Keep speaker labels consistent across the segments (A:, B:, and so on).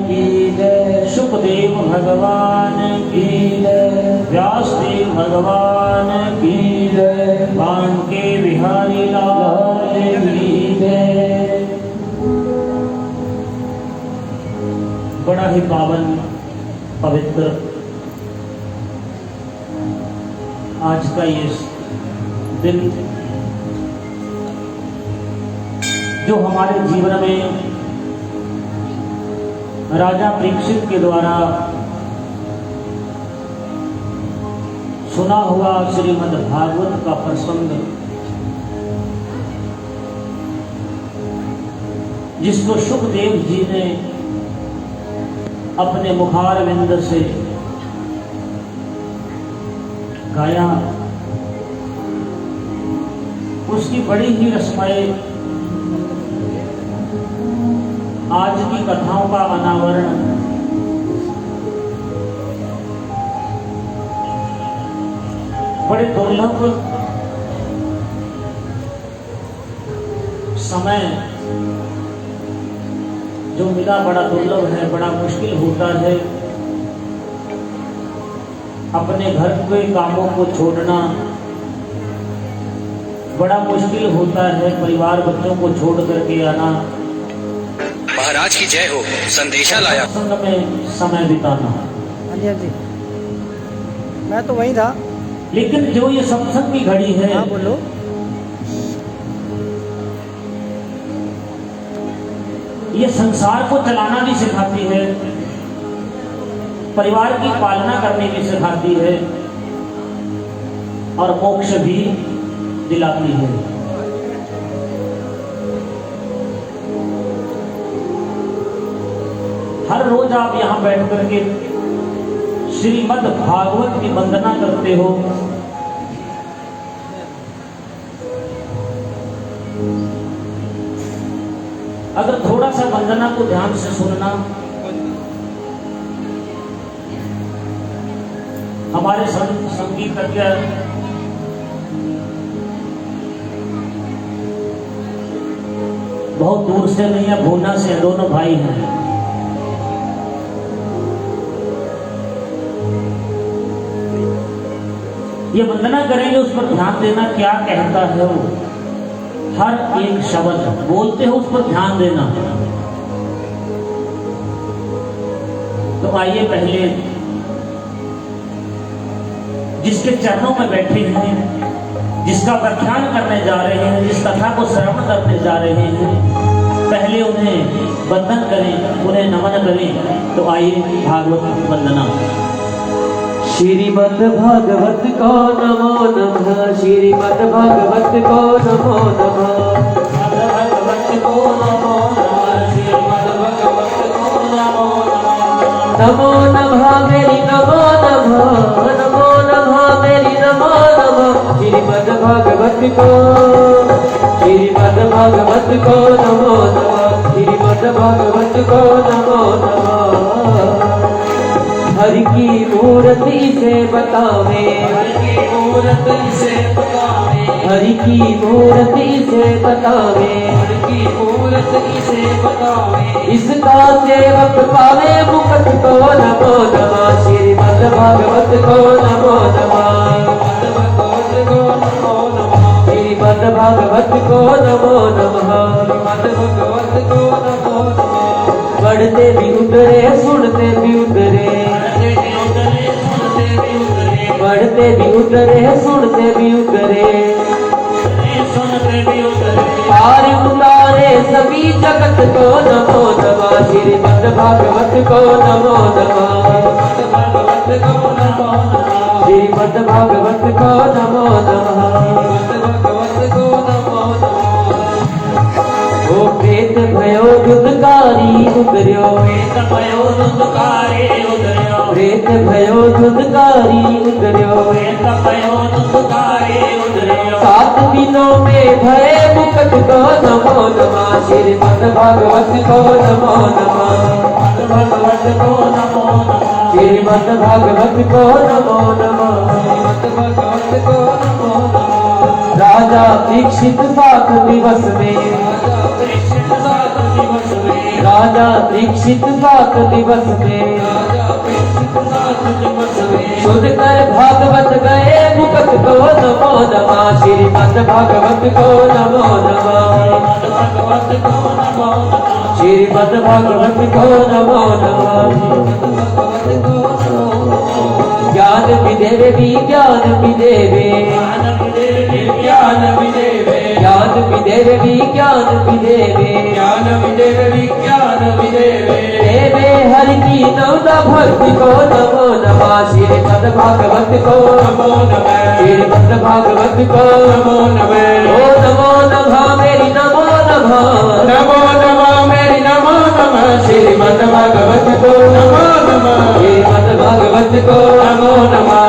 A: की जय। सुखदेव भगवान की जय। व्यासदेव भगवान की जय। बांके बिहारी लाल की जय। बड़ा ही पावन पवित्र आज का ये दिन जो हमारे जीवन में राजा परीक्षित के द्वारा सुना हुआ श्रीमद् भागवत का प्रसंग, जिसको सुखदेव जी ने अपने मुखारविंद से गाया, उसकी बड़ी ही रसमय आज की कथाओं का अनावरण बड़े दुर्लभ समय जो मिला, बड़ा दुर्लभ है, बड़ा मुश्किल होता है अपने घर के कामों को छोड़ना, बड़ा मुश्किल होता है परिवार बच्चों को छोड़ करके आना,
B: महाराज की जय हो। संदेशा लाया
A: संग में समय बिताना।
C: हाँ जी, मैं तो वहीं था।
A: लेकिन जो ये सत्संग की घड़ी है,
C: हाँ बोलो।
A: ये संसार को चलाना भी सिखाती है, परिवार की पालना करने भी सिखाती है और मोक्ष भी दिलाती है। हर रोज आप यहां बैठ करके श्रीमद् भागवत की वंदना करते हो, अगर थोड़ा सा वंदना को ध्यान से सुनना, हमारे संगीतज्ञ बहुत दूर से नहीं है, भूना से, दोनों भाई हैं। ये वंदना करेंगे, उस पर ध्यान देना क्या कहता है वो, हर एक शब्द बोलते हो उस पर ध्यान देना। तो आइए पहले जिसके चरणों में बैठे हैं, जिसका व्याख्यान करने जा रहे हैं, जिस कथा को श्रवण करने जा रहे हैं, पहले उन्हें वंदन करें, उन्हें नमन करें। तो आइए भागवत वंदना।
D: श्रीमद् भागवत को नमो नमः, श्रीमद् भागवत को नमो नमः,
A: भगवत को नमो नमः, श्रीमद् भगवत को नमो नमः।
D: नमो नमः मेरी नमो नमः, नमो नमः मेरी नमो नमः। श्रीमद् भागवत को, श्रीमद् भागवत को नमो नमः, श्रीमद् भागवत को नमो नमः। हरि की मूर्ति से बतावे,
A: हरि की मूर्ति से बतावे,
D: हरि की मूर्ति से बतावे,
A: हरि की मूर्ति से बतावे।
D: इसका सेवक पावे मुकुट को नमो नमः। श्रीमद् भागवत को नमो नमः,
A: भगवत को नमो नमः,
D: श्रीमद् भागवत को नमो नमः।
A: भगवत को नमो नमः।
D: पढ़ते भी उतरे, सुनते भी उतरे, पढ़ते भी उतरे, सुनते भी उतरे, पार उतारे सभी जगत को नमो नमः। श्रीमद् भागवत को नमो नमः,
A: भगवत को नमो नमः,
D: श्रीमद् भागवत को नमो नमः।
A: भगवत को नमो नमः।
D: ओ प्रेत भयो दुदकारी उतर्यो,
A: प्रेत भयो दुदकारी उतर्यो,
D: प्रेत भयो दुदकारी उतर्यो,
A: प्रेत भयो दुदकारी उतर्यो।
D: 7 दिनों में भय मुकुट को नमो नमः। श्रीमद् भागवत को नमो नमः,
A: भगवत को नमो नमः,
D: श्रीमद् भागवत को नमो नमः।
A: भगवत को नमो नमः।
D: राजा परीक्षित 7 दिवस में,
A: राजा परीक्षित 7 दिवस में,
D: राजा परीक्षित सात दिवस में सुन कर भागवत गए मुकत को नमो नमः श्रीमद् भागवत को नमो नमः श्रीमद् भागवत को नमो नमः ज्ञान विदेवे विज्ञान विदेवे
E: ज्ञान विदेवे
D: ज्ञान विदेवे विज्ञान विदेवे
E: ज्ञान विदेवे विज्ञान विदेवे
D: देवे हरि की नवदा भक्ति को नमो नमः श्रीमद् भागवत को
E: नमो नमः
D: श्रीमद् भागवत को
E: नमो नमः
D: ओ नमो नमः मेरी नमो नमः
E: नमो नमः मेरी नमो नमः श्रीमद् भागवत को नमो नमः
D: श्रीमद् भागवत को
E: नमो नमः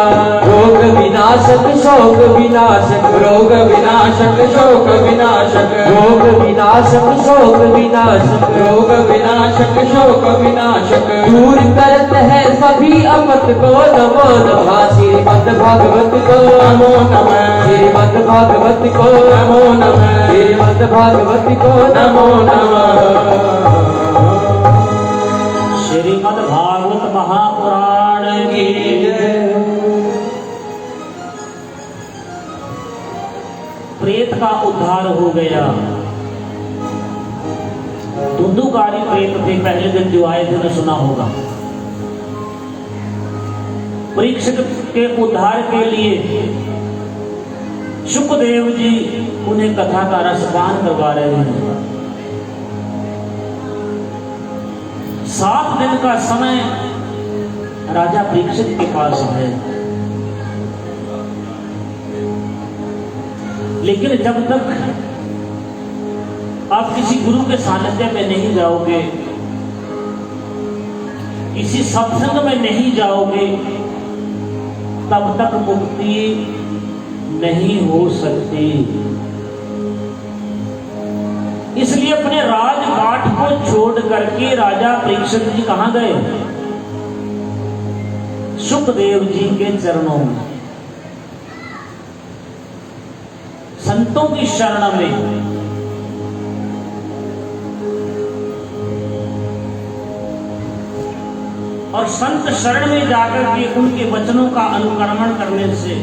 D: रोग विनाशक शोक विनाशक
E: रोग विनाशक शोक विनाशक
D: रोग विनाशक शोक विनाशक
E: रोग विनाशक शोक विनाशक
D: दूर करत है सभी अमत को नमो नमः श्रीमद् भागवत को
E: नमो नमः
D: श्रीमद् भागवत को
E: नमो नमः
D: श्रीमद् भागवत को
E: नमो नमः
A: श्रीमद् भागवत महापुराण की प्रेत का उद्धार हो गया। धुंधुकारी प्रेत थे, पहले दिन जो आए थे ने सुना होगा। परीक्षित के उद्धार के लिए शुकदेव जी उन्हें कथा का रसपान करवा रहे हैं। 7 दिन का समय राजा परीक्षित के पास है, लेकिन जब तक आप किसी गुरु के सानिध्य में नहीं जाओगे, किसी सत्संग में नहीं जाओगे, तब तक मुक्ति नहीं हो सकती। इसलिए अपने राजपाट को छोड़ करके राजा परीक्षित जी कहां गए? शुकदेव जी के चरणों में, संतों की शरण में। और संत शरण में जाकर के उनके वचनों का अनुकरण करने से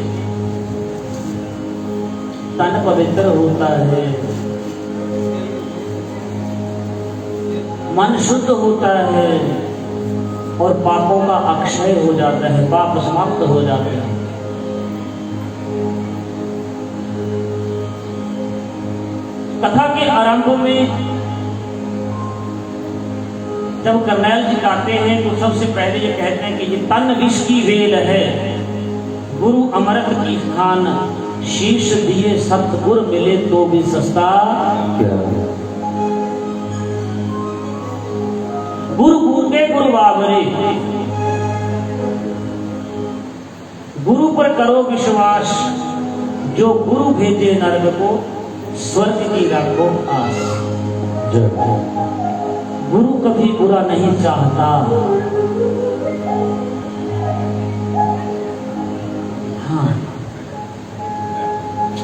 A: तन पवित्र होता है, मन शुद्ध होता है और पापों का अक्षय हो जाता है, पाप समाप्त हो जाते हैं। कथा के आरंभ में जब करनैल जी गाते हैं तो सबसे पहले ये कहते हैं कि ये तन विष की वेल है, गुरु अमृत की खान, शीश दिए सतगुर मिले तो भी सस्ता। गुरु बूटे गुरु बाबरे, गुरु पर करो विश्वास, जो गुरु भेजे नर्क को, स्वर्ग की रखो आस। गुरु कभी बुरा नहीं चाहता। हाँ,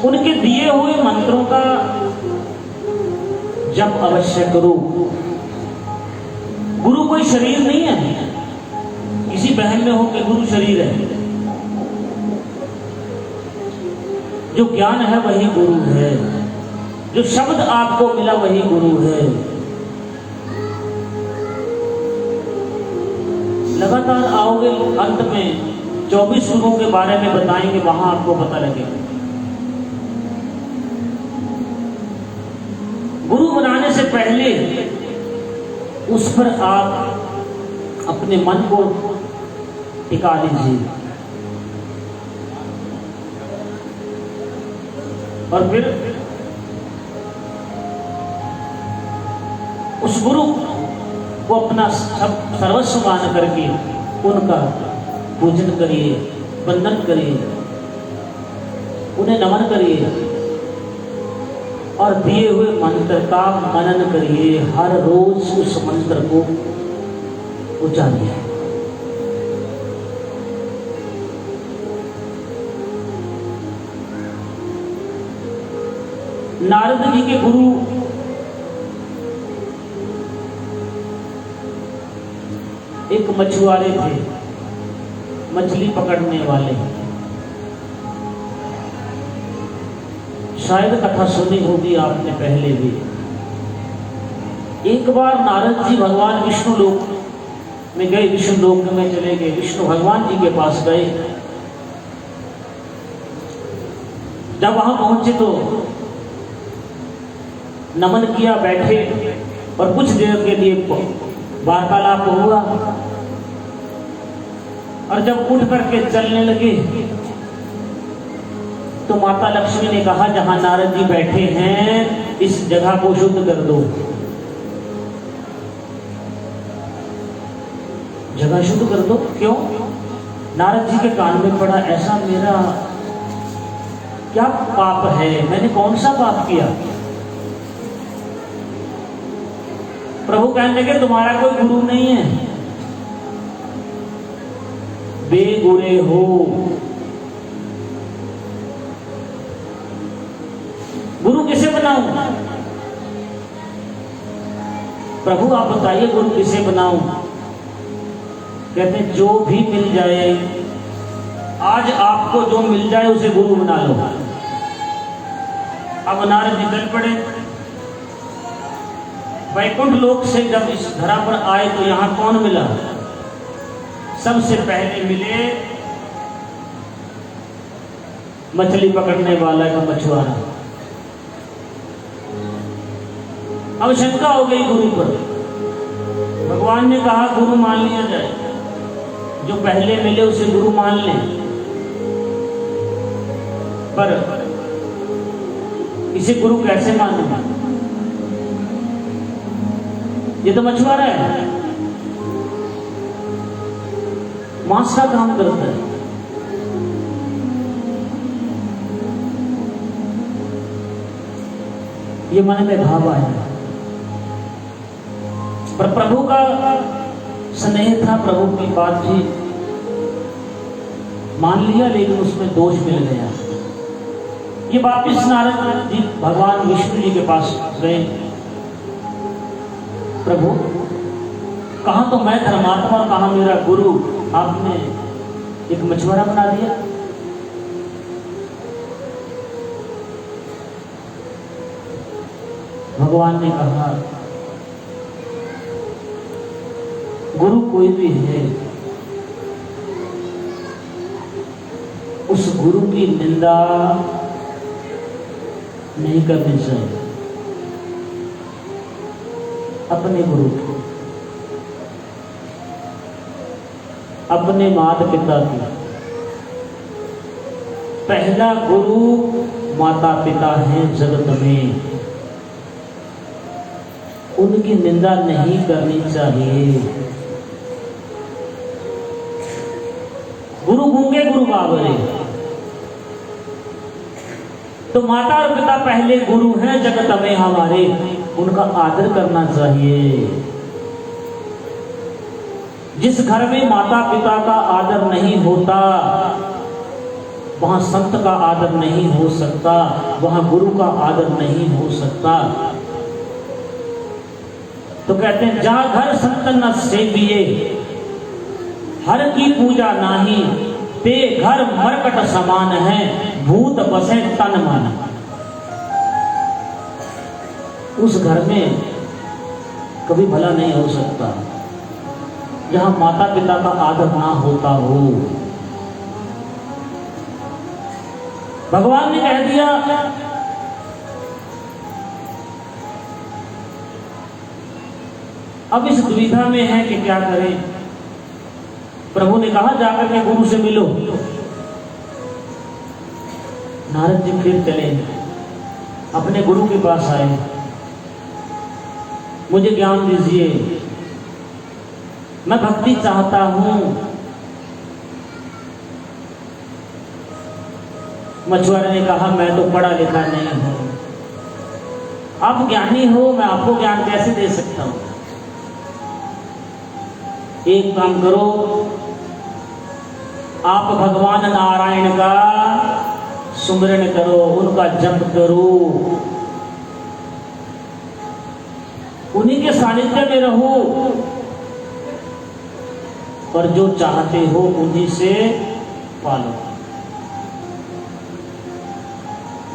A: उनके दिए हुए मंत्रों का जप अवश्य करो। गुरु कोई शरीर नहीं है, किसी बहन में हो कि गुरु शरीर है। जो ज्ञान है वही गुरु है, जो शब्द आपको मिला वही गुरु है। लगातार आओगे, अंत में 24 गुरुओं के बारे में बताएंगे, वहां आपको पता लगेगा। गुरु बनाने से पहले उस पर आप अपने मन को टिका लीजिए और फिर उस गुरु को अपना सर्वस्व मान करके उनका पूजन करिए, वंदन करिए, उन्हें नमन करिए और दिए हुए मंत्र का मनन करिए। हर रोज उस मंत्र को उच्चारिए। नारद जी के गुरु एक मछुआरे थे, मछली पकड़ने वाले। शायद कथा सुनी होगी आपने पहले भी। एक बार नारद जी भगवान विष्णु लोक में गए, विष्णु लोक में चले गए, विष्णु भगवान जी के पास गए। जब वहां पहुंचे तो नमन किया, बैठे और कुछ देर के लिए वार्तालाप हुआ। और जब उठ करके चलने लगे तो माता लक्ष्मी ने कहा, जहां नारद जी बैठे हैं इस जगह को शुद्ध कर दो। जगह शुद्ध कर दो? क्यों? नारद जी के कान में पड़ा, ऐसा मेरा क्या पाप है, मैंने कौन सा पाप किया? प्रभु कहने लगे, तुम्हारा कोई गुरु नहीं है, बेगुरे हो। गुरु किसे बनाऊं? प्रभु आप बताइए गुरु किसे बनाऊं? कहते हैं जो भी मिल जाए, आज आपको जो मिल जाए उसे गुरु बना लो। अब नारद निकल पड़े। वैकुंठ लोक से जब इस धरा पर आए तो यहां कौन मिला? सबसे पहले मिले मछली पकड़ने वाला का मछुआरा। अब शंका हो गई गुरु पर। भगवान ने कहा गुरु मान लिया जाए, जो पहले मिले उसे गुरु मान लें, पर इसे गुरु कैसे माने? ये तो मछुआरा है, मांस का काम करता है। ये मन में भाव आया, पर प्रभु का स्नेह था, प्रभु की बात भी मान लिया, लेकिन उसमें दोष मिल गया। ये वापिस नारद जी भगवान विष्णु जी के पास गए। प्रभु, कहा तो मैं धर्मात्मा, कहा मेरा गुरु, आपने एक मछुआरा बना दिया। भगवान ने कहा गुरु कोई भी है, उस गुरु की निंदा नहीं करनी चाहिए। अपने गुरु की, अपने माता पिता की। पहला गुरु माता पिता है जगत में, उनकी निंदा नहीं करनी चाहिए। गुरु गूंगे गुरु बाबरे, तो माता और पिता पहले गुरु हैं जगत में हमारे, उनका आदर करना चाहिए। जिस घर में माता पिता का आदर नहीं होता, वहां संत का आदर नहीं हो सकता, वहां गुरु का आदर नहीं हो सकता। तो कहते हैं जा घर संत न सेविए, हर की पूजा नाही, ते घर मरकट समान है, भूत बसे तन मन। उस घर में कभी भला नहीं हो सकता जहां माता पिता का आदर ना होता हो। भगवान ने कह दिया अब इस दुविधा में है कि क्या करें। प्रभु ने कहा जाकर के गुरु से मिलो। नारद जी फिर चले, अपने गुरु के पास आए, मुझे ज्ञान दीजिए, मैं भक्ति चाहता हूं। मछुआरे ने कहा मैं तो पढ़ा लिखा नहीं हूं, आप ज्ञानी हो, मैं आपको ज्ञान कैसे दे सकता हूं। एक काम करो, आप भगवान नारायण का सुमिरन करो, उनका जप करो, उन्हीं के सानिध्य में रहो, पर जो चाहते हो उन्हीं से पालो।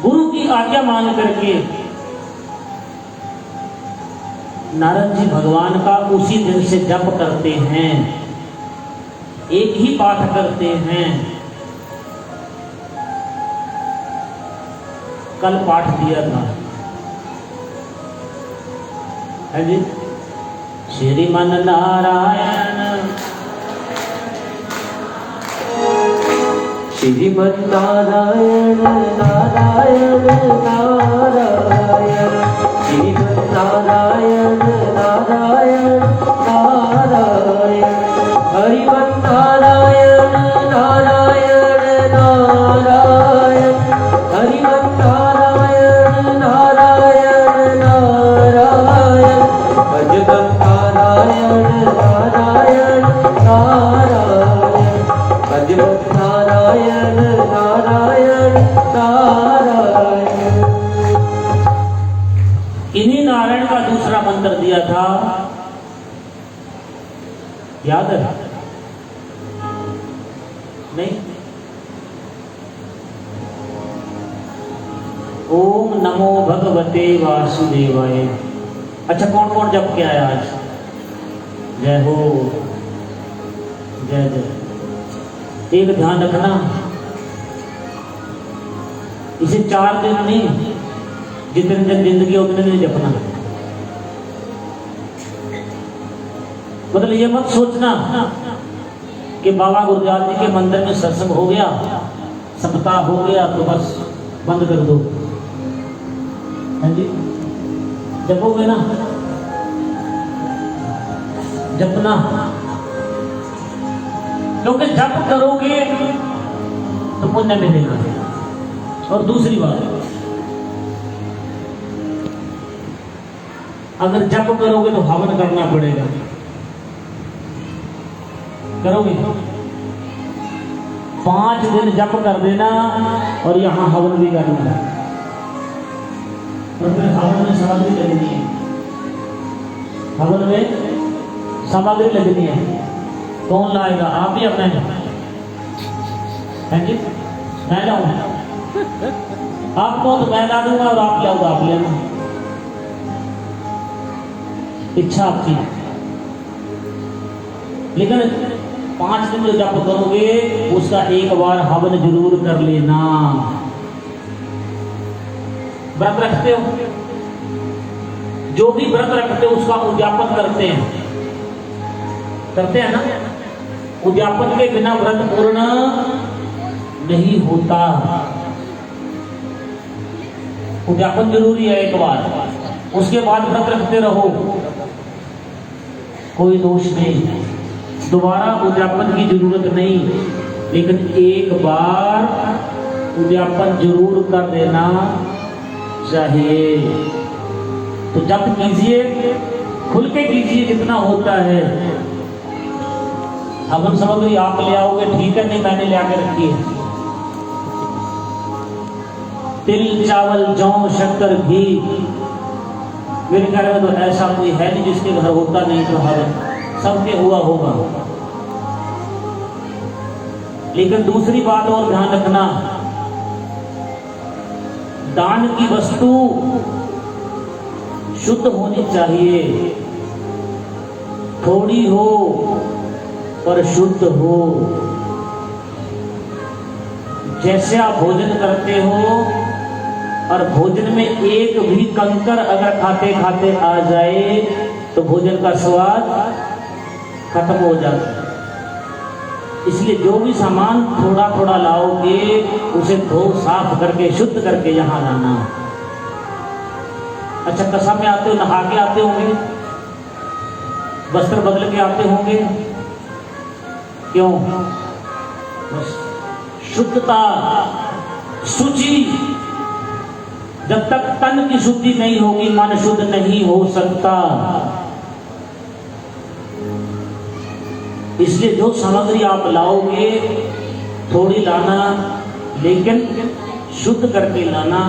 A: गुरु की आज्ञा मान करके नारद जी भगवान का उसी दिन से जप करते हैं, एक ही पाठ करते हैं। कल पाठ दिया था, है जी, श्रीमन नारायण
D: श्रीमन नारायण नारायण नारायण श्रीमन नारायण नारायण नारायण हरिमन नारायण नारायण नारायण हरिमन नारायण नारायण नारायण भजमन नारायण नारायण नारायण भजमन नारायण नारायण नारायण।
A: इन्हीं नारायण का दूसरा मंत्र दिया था, याद है? नहीं? ओम नमो भगवते वासुदेवाय। अच्छा, कौन कौन जप के आया आज? जय हो, जय जय। एक ध्यान रखना, इसे 4 दिन नहीं, जितने दिन जिंदगी उतने दिन जपना। मतलब ये मत सोचना कि बाबा गुरदयाल जी के मंदिर में सत्संग हो गया, सप्ताह हो गया तो बस बंद कर दो। हाँ जी, जपोगे ना, जपना, क्योंकि जप करोगे तो पुण्य मिलेगा। और दूसरी बात, अगर जप करोगे तो हवन करना पड़ेगा। करोगे? 5 दिन जप कर देना और यहाँ हवन भी करना है। और फिर हवन में सामग्री लगनी है, हवन में सामग्री लगनी है। कौन लाएगा? आप ही अपने हैं जी, मैं लाऊंगा आपको, तो मैं ला दूंगा, और आप लाओगे आप लेना, इच्छा आपकी। लेकिन 5 दिन जो जप करोगे उसका एक बार हवन जरूर कर लेना। व्रत रखते हो, जो भी व्रत रखते हो उसका उद्यापन करते हैं ना। उद्यापन के बिना व्रत पूर्ण नहीं होता। उद्यापन जरूरी है एक बार, उसके बाद व्रत रखते रहो, कोई दोष नहीं, दोबारा उद्यापन की जरूरत नहीं। लेकिन एक बार उद्यापन जरूर कर देना चाहिए। तो जप कीजिए, खुल के कीजिए जितना होता है। हवन सामग्री आप ले आओगे ठीक है, नहीं मैंने ले आके रखी है। तिल, चावल, जौ, शक्कर, घी, मेरे ख्याल में तो ऐसा कोई है नहीं जिसके घर होता नहीं तो हवन सबके हुआ होगा। लेकिन दूसरी बात और ध्यान रखना, दान की वस्तु शुद्ध होनी चाहिए, थोड़ी हो पर शुद्ध हो। जैसे आप भोजन करते हो और भोजन में एक भी कंकर अगर खाते खाते आ जाए तो भोजन का स्वाद खत्म हो जाता है। इसलिए जो भी सामान थोड़ा थोड़ा लाओगे उसे धो साफ करके शुद्ध करके यहाँ लाना। अच्छा, कसा में आते हो, नहा के आते होंगे, वस्त्र बदल के आते होंगे, क्यों? बस शुद्धता, शुचि। जब तक तन की शुद्धि नहीं होगी मन शुद्ध नहीं हो सकता। इसलिए जो सामग्री आप लाओगे थोड़ी लाना, लेकिन शुद्ध करके लाना।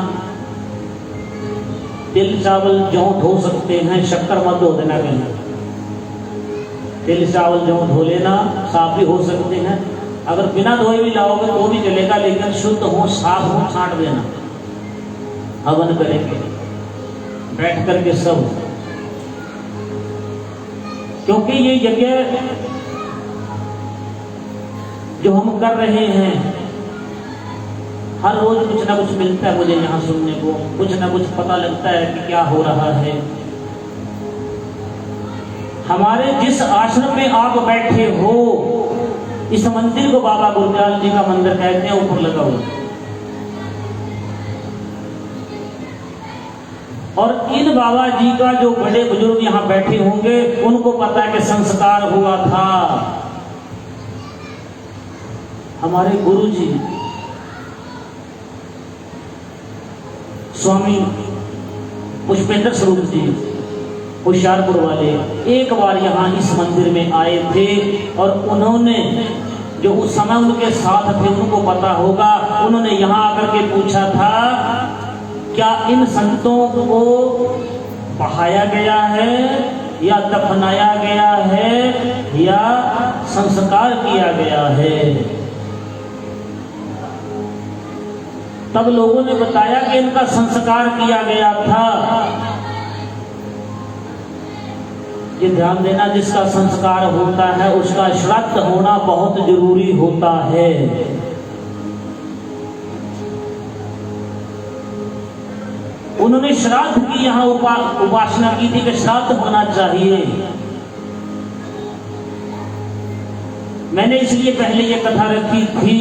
A: तिल, चावल, जौ धो सकते हैं, शक्कर मत धो देना कहीं। तिल चावल जो धो लेना, साफ भी हो सकते हैं। अगर बिना धोए भी लाओगे तो भी चलेगा, लेकिन शुद्ध हो, साफ हो, छांट देना। हवन करेंगे बैठ करके सब, क्योंकि ये यज्ञ जो हम कर रहे हैं, हर रोज कुछ ना कुछ मिलता है मुझे यहाँ सुनने को, कुछ ना कुछ पता लगता है कि क्या हो रहा है। हमारे जिस आश्रम में आप बैठे हो, इस मंदिर को बाबा गुरदयाल जी का मंदिर कहते हैं, ऊपर लगा हुआ। और इन बाबा जी का जो बड़े बुजुर्ग यहाँ बैठे होंगे, उनको पता है कि संस्कार हुआ था। हमारे गुरु जी स्वामी पुष्पेंद्र स्वरूप जी होशियारपुर वाले एक बार यहाँ इस मंदिर में आए थे, और उन्होंने जो उस समय उनके साथ थे उनको पता होगा, उन्होंने यहाँ आकर के पूछा था क्या इन संतों को बहाया गया है या दफनाया गया है या संस्कार किया गया है। तब लोगों ने बताया कि इनका संस्कार किया गया था। ये ध्यान देना, जिसका संस्कार होता है उसका श्राद्ध होना बहुत जरूरी होता है। उन्होंने श्राद्ध की यहाँ उपासना की थी कि श्राद्ध होना चाहिए। मैंने इसलिए पहले ये कथा रखी थी,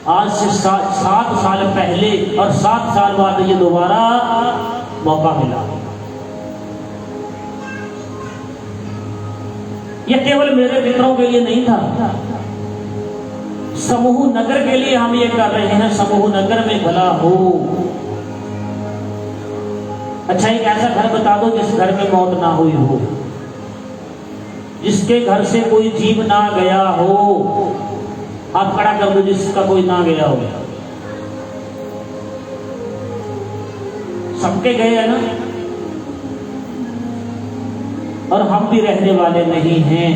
A: आज से 7 साल पहले और 7 साल बाद ये दोबारा मौका मिला। ये केवल मेरे मित्रों के लिए नहीं था, समूह नगर के लिए हम ये कर रहे हैं। समूह नगर में भला हो। अच्छा, एक ऐसा घर बता दो जिस घर में मौत ना हुई हो, जिसके घर से कोई जीव ना गया हो। आप खड़ा कर दो जिसका कोई ना गया हो। सबके गए हैं ना, और हम भी रहने वाले नहीं हैं।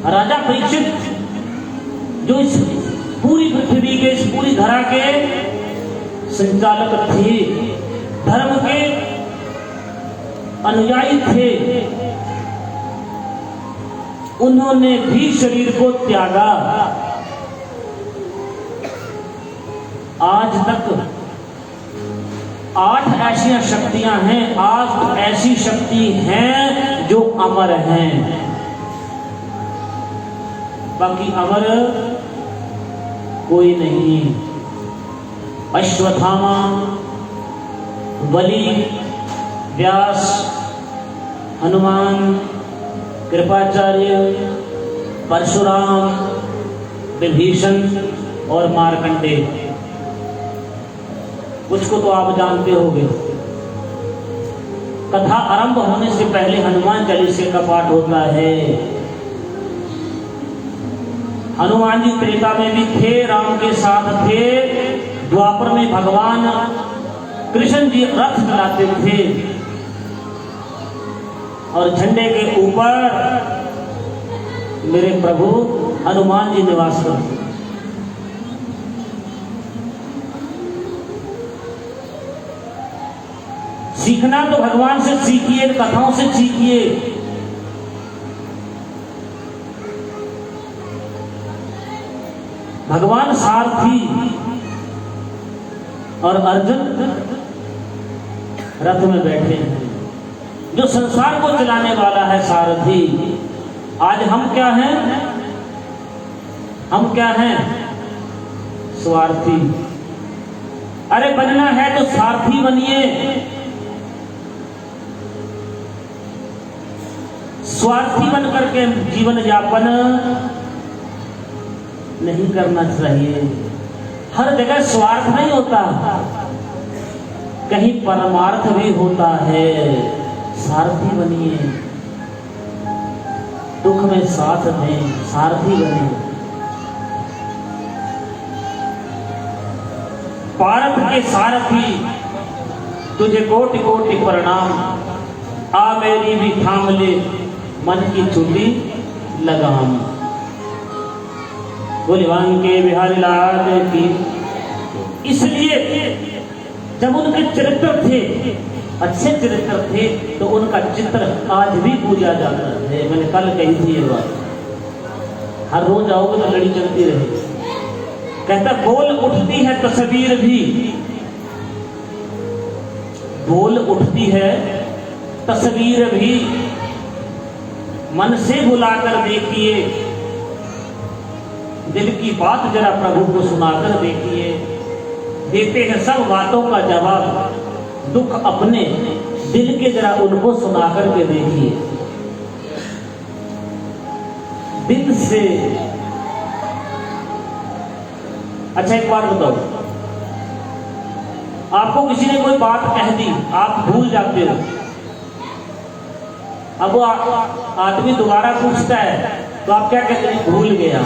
A: राजा परीक्षित जो इस पूरी पृथ्वी के, इस पूरी धरा के संचालक थे, धर्म के अनुयायी थे, उन्होंने भी शरीर को त्यागा। आज तक 8 ऐसी शक्तियां हैं, 8 ऐसी शक्ति हैं जो अमर हैं, बाकी अमर कोई नहीं। अश्वत्थामा, बलि, व्यास, हनुमान, कृपाचार्य, परशुराम, विभीषण और मार्कंडेय। कुछ को तो आप जानते होंगे। कथा आरंभ होने से पहले हनुमान चालीसा का पाठ होता है। हनुमान जी त्रेता में भी थे, राम के साथ थे। द्वापर में भगवान कृष्ण जी रथ चलाते थे और झंडे के ऊपर मेरे प्रभु हनुमान जी निवास करते। सीखना तो भगवान से सीखिए, कथाओं से सीखिए। भगवान सारथी और अर्जुन रथ में बैठे हैं। जो संसार को चलाने वाला है सारथी। आज हम क्या हैं? हम क्या हैं? स्वार्थी। अरे बनना है तो सारथी बनिए। स्वार्थी बनकर के जीवन यापन नहीं करना चाहिए। हर जगह स्वार्थ नहीं होता, कहीं परमार्थ भी होता है। सारथी बनिए, दुख में साथ दें, सारथी बने। पारथ के सारथी तुझे कोटि कोटि प्रणाम। आ मेरी भी थाम ले मन की छूटी लगाम। बोलिवान के बिहारी लाल की। इसलिए जब उनके चरित्र थे, अच्छे चरित्र थे, तो उनका चित्र आज भी पूजा जाता है। मैंने कल कही थी ये बात, हर रोज आओगे तो लड़ी चलती रहेगी। कहता बोल उठती है तस्वीर भी, बोल उठती है तस्वीर भी, मन से बुलाकर देखिए, दिल की बात जरा प्रभु को सुनाकर देखिए। देते हैं सब बातों का जवाब, दुख अपने दिल के जरा उनको सुनाकर के देखिए। दिल से। अच्छा एक बात बताओ, आपको किसी ने कोई बात कह दी, आप भूल जाते हो। अब वो आदमी दोबारा पूछता है तो आप क्या कहते हैं? भूल गया।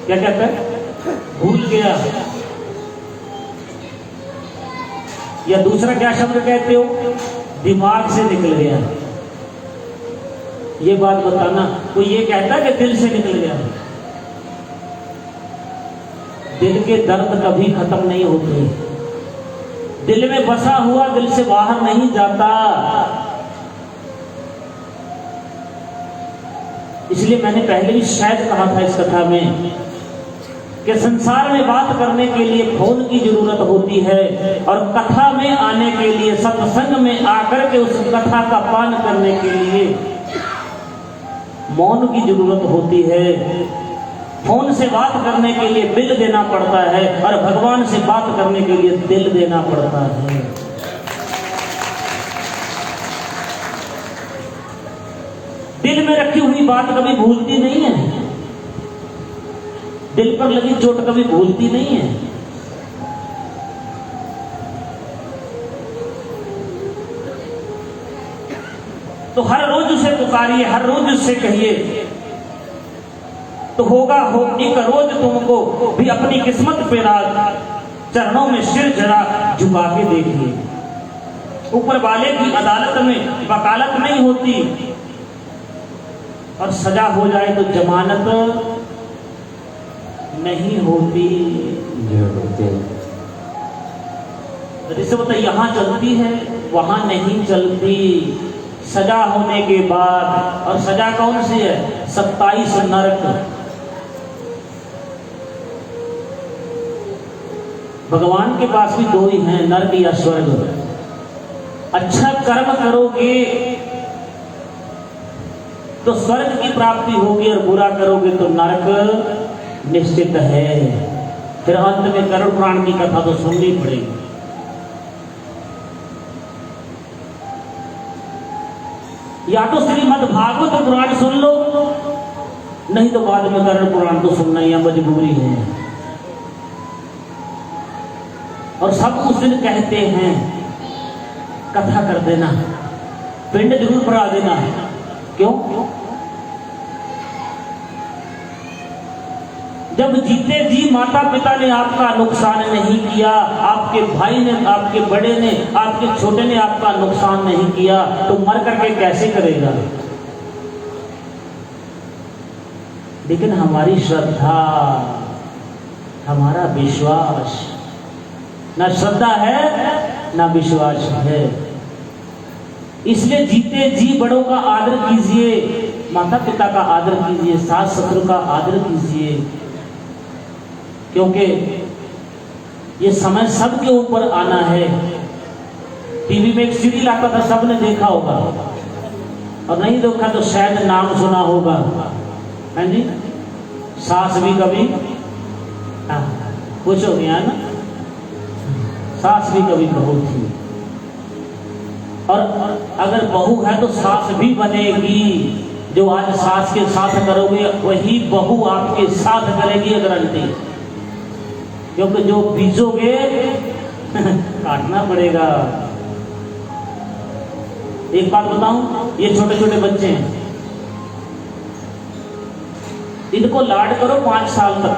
A: क्या कहते हैं? भूल गया। या दूसरा क्या शब्द कहते हो? दिमाग से निकल गया। ये बात बताना, कोई ये कहता है कि दिल से निकल गया? दिल के दर्द कभी खत्म नहीं होते, दिल में बसा हुआ दिल से बाहर नहीं जाता। इसलिए मैंने पहले भी शायद कहा था इस कथा में कि संसार में बात करने के लिए फोन की जरूरत होती है, और कथा में आने के लिए, सत्संग में आकर के उस कथा का पान करने के लिए मौन की जरूरत होती है। फोन से बात करने के लिए बिल देना पड़ता है, और भगवान से बात करने के लिए दिल देना पड़ता है। दिल में रखी हुई बात कभी भूलती नहीं है, दिल पर लगी चोट कभी भूलती नहीं है। तो हर रोज उसे पुकारिए, हर रोज उससे कहिए, तो होगा एक रोज तुमको भी अपनी किस्मत पे राज, चरणों में सिर जरा झुका के देखिए। ऊपर वाले की अदालत में वकालत नहीं होती, और सजा हो जाए तो जमानत नहीं होती। रिश्वत यहां चलती है, वहां नहीं चलती। सजा होने के बाद, और सजा कौन सी है? 27 नरक। भगवान के पास भी दो ही हैं, नरक या स्वर्ग। अच्छा कर्म करोगे तो स्वर्ग की प्राप्ति होगी, और बुरा करोगे तो नरक निश्चित है। फिर अंत में गरुड़ पुराण की कथा तो सुननी पड़ेगी। या तो श्रीमद् भागवत पुराण सुन लो, नहीं तो बाद में गरुड़ पुराण तो सुनना ही मजबूरी है। और सब उस दिन कहते हैं कथा कर देना, पिंड जरूर भरा देना। क्यों? जब जीते जी माता पिता ने आपका नुकसान नहीं किया, आपके भाई ने, आपके बड़े ने, आपके छोटे ने आपका नुकसान नहीं किया, तो मर करके कैसे करेगा? लेकिन हमारी श्रद्धा, हमारा विश्वास, ना श्रद्धा है ना विश्वास है। इसलिए जीते जी बड़ों का आदर कीजिए, माता पिता का आदर कीजिए, सास ससुर का आदर कीजिए, क्योंकि ये समय सबके ऊपर आना है। टीवी में एक सीरियल आता था, सबने देखा होगा, और नहीं देखा तो शायद नाम सुना होगा, है जी? सास भी कभी कुछ हो गया ना, सास भी कभी बहू थी। और अगर बहू है तो सास भी बनेगी। जो आज सास के साथ करोगे वही बहू आपके साथ करेगी, गारंटी। क्योंकि जो बीजोगे काटना पड़ेगा। एक बात बताऊं, ये छोटे छोटे बच्चे हैं, इनको लाड करो 5 साल तक,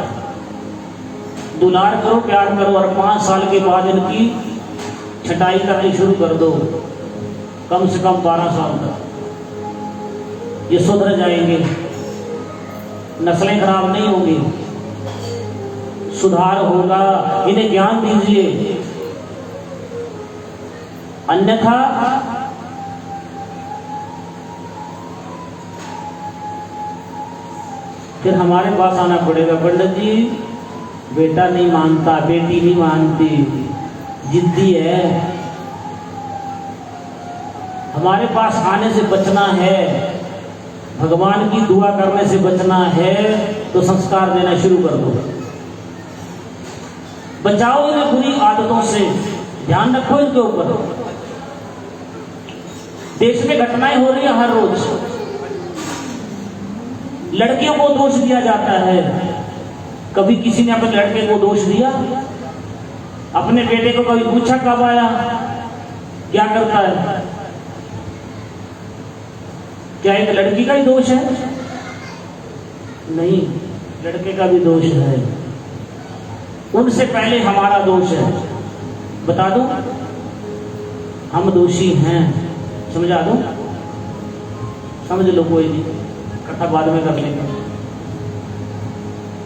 A: दुलार करो, प्यार करो, और 5 साल के बाद इनकी छटाई करनी शुरू कर दो। कम से कम 12 साल तक। ये सुधर जाएंगे, नस्लें खराब नहीं होगी, सुधार होगा। इन्हें ज्ञान दीजिए, अन्यथा फिर हमारे पास आना पड़ेगा। पंडित जी बेटा नहीं मानता, बेटी नहीं मानती, जिद्दी है। हमारे पास आने से बचना है, भगवान की दुआ करने से बचना है, तो संस्कार देना शुरू कर दो। बचाओ इन्हें बुरी आदतों से, ध्यान रखो इनके ऊपर। देश में घटनाएं हो रही है हर रोज। लड़कियों को दोष दिया जाता है। कभी किसी ने अपने लड़के को दोष दिया? अपने बेटे को कभी पूछा कब आया, क्या करता है? क्या एक लड़की का ही दोष है? नहीं, लड़के का भी दोष है। उनसे पहले हमारा दोष है। बता दो, हम दोषी हैं। समझा दो, समझ लो, कोई नहीं, कथा बाद में कर लेंगे।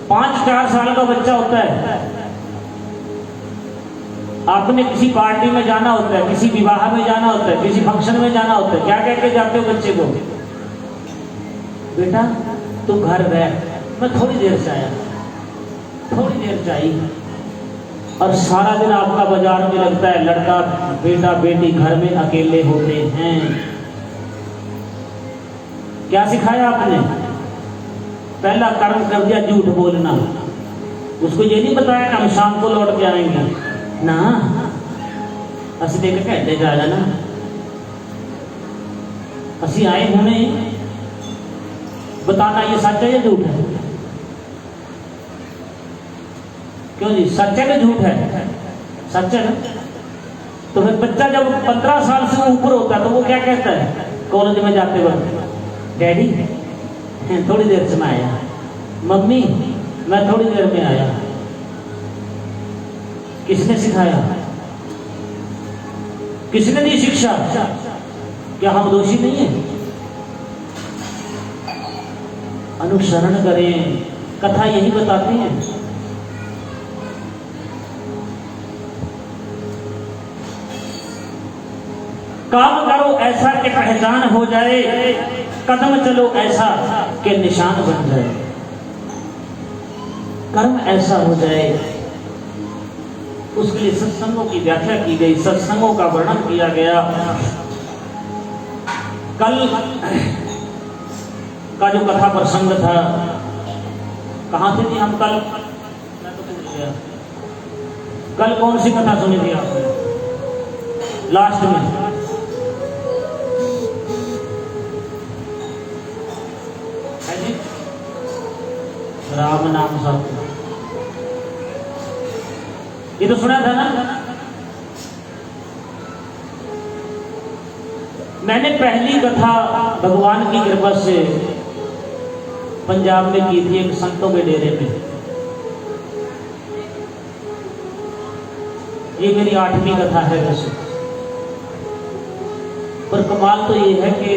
A: 5-4 साल का बच्चा होता है, आपने किसी पार्टी में जाना होता है, किसी विवाह में जाना होता है, किसी फंक्शन में जाना होता है, क्या कह के जाते हो बच्चे को? बेटा तू घर रह, मैं थोड़ी देर से आया, थोड़ी देर चाहिए। और सारा दिन आपका बाजार में लगता है, लड़का बेटा बेटी घर में अकेले होते हैं। क्या सिखाया आपने? पहला कर्म कर दिया झूठ बोलना। उसको ये नहीं बताया कि हम शाम को लौट के आएंगे ना, असि देख घंटे जा जाना, असि आए होने। बताना ये सच है या झूठ है? क्यों जी, सच है कि झूठ है? सच है ना। तो फिर बच्चा जब 15 साल से ऊपर होता है तो वो क्या कहता है कॉलेज में जाते वक्त? डैडी थोड़ी देर से मैं आया, मम्मी मैं थोड़ी देर में आया। किसने सिखाया? किसने दी शिक्षा? क्या हम दोषी नहीं है? अनुसरण करें, कथा यही बताती है। काम करो ऐसा कि पहचान हो जाए, कदम चलो ऐसा कि निशान बन जाए। कर्म ऐसा हो जाए, उसके लिए सत्संगों की व्याख्या की गई, सत्संगों का वर्णन किया गया। कल का जो कथा प्रसंग था, कहां थे जी हम कल? मैं तो भूल गया। कल कौन सी कथा सुनी थी आपने? लास्ट में राम नाम सत्य, ये तो सुना था ना। मैंने पहली कथा भगवान की कृपा से पंजाब में की थी, एक संतों के डेरे में। ये मेरी 8वीं कथा है वैसे, पर कमाल तो ये है कि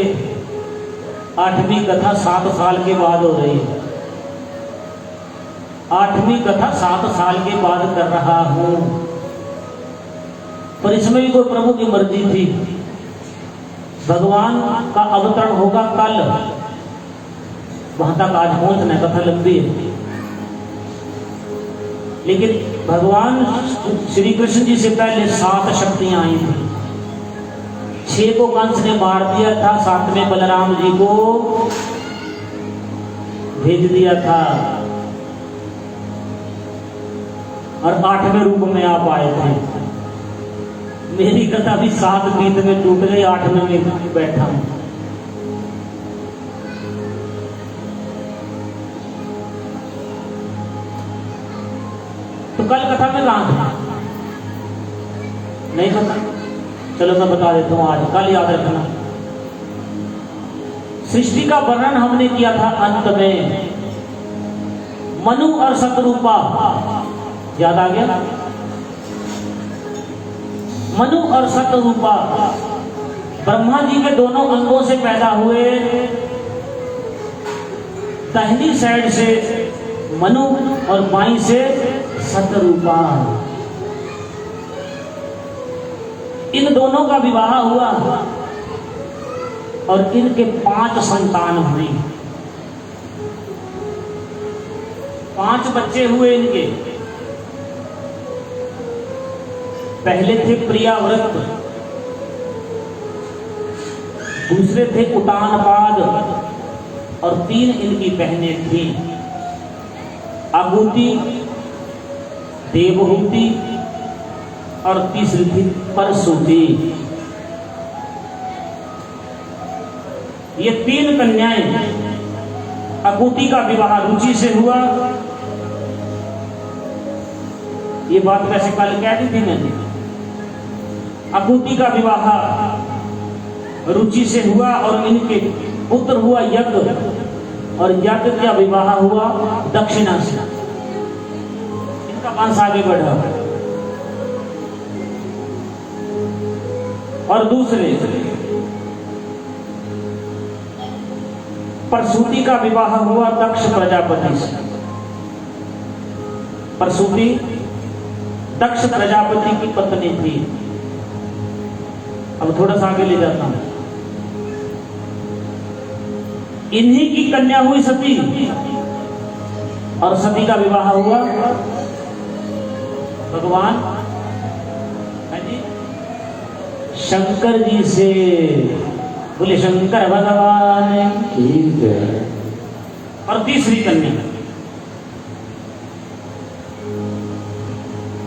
A: 8वीं कथा 7 साल के बाद हो रही है। 8वीं कथा 7 साल के बाद कर रहा हूं, पर इसमें भी कोई प्रभु की मर्जी थी। भगवान का अवतरण होगा कल, वहां तक आज पहुंचना, कथा लंबी है। लेकिन भगवान श्री कृष्ण जी से पहले 7 शक्तियां आई थी। 6 को कंस ने मार दिया था, 7वें बलराम जी को भेज दिया था, और 8वें रूप में आप आए थे। मेरी कथा भी 7 गीत में टूट गई, 8वें में बैठा हूं। तो कल कथा में कहां था? नहीं पता? चलो मैं बता देता हूं, आज कल याद रखना। सृष्टि का वर्णन हमने किया था अंत में, मनु और शतरूपा, याद आ गया? मनु और शतरूपा ब्रह्मा जी के दोनों अंगों से पैदा हुए। दाहिनी साइड से मनु और बाईं से शतरूपा। इन दोनों का विवाह हुआ और इनके 5 संतान हुए। 5 बच्चे हुए इनके। पहले थे प्रियाव्रत, दूसरे थे उतानपाद और 3 इनकी बहनें थी, आगूति, देवहूति और तीसरी थी परसूति। ये 3 कन्याएं। आगूति का विवाह रुचि से हुआ। ये बात वैसे कल कह दी थी मैंने। आगूति का विवाह रुचि से हुआ और इनके पुत्र हुआ यज्ञ, और यज्ञ का विवाह हुआ दक्षिणा से। इनका वंश आगे बढ़ा। और दूसरे परसूति का विवाह हुआ दक्ष प्रजापति से। परसूति दक्ष प्रजापति की पत्नी थी। अब थोड़ा सा आगे ले जाता हूं। इन्हीं की कन्या हुई सती, और सती का विवाह हुआ भगवान शंकर जी से। बोले शंकर भगवान की जय। और तीसरी कन्या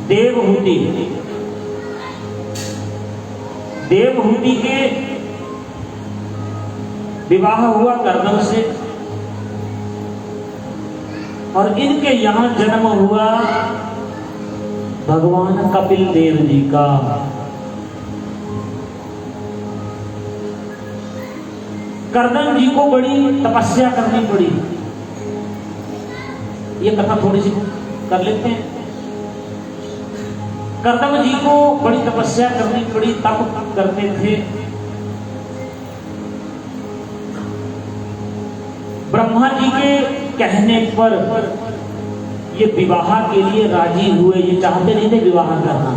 A: देवहूति। देवहूति के विवाह हुआ कर्दम से, और इनके यहां जन्म हुआ भगवान कपिल देव जी का। कर्दम जी को बड़ी तपस्या करनी पड़ी। ये कथा थोड़ी सी कर लेते हैं। कर्दम जी को बड़ी तपस्या करनी पड़ी, तप करते थे। ब्रह्मा जी के कहने पर ये विवाह के लिए राजी हुए। ये चाहते नहीं थे विवाह करना,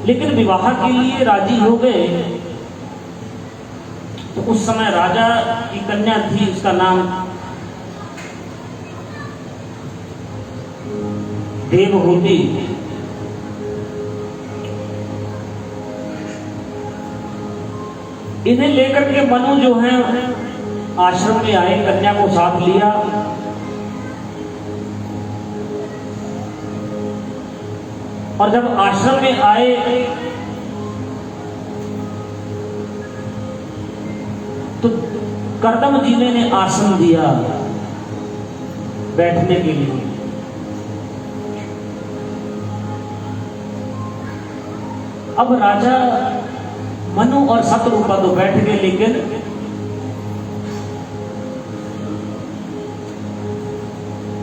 A: लेकिन विवाह के लिए राजी हो गए। तो उस समय राजा की कन्या थी, उसका नाम देवहूति। इन्हें लेकर के मनु जो है आश्रम में आए, कन्या को साथ लिया। और जब आश्रम में आए तो कर्दम जी ने आसन दिया बैठने के लिए। अब राजा मनु और शतरूपा तो बैठ गए, लेकिन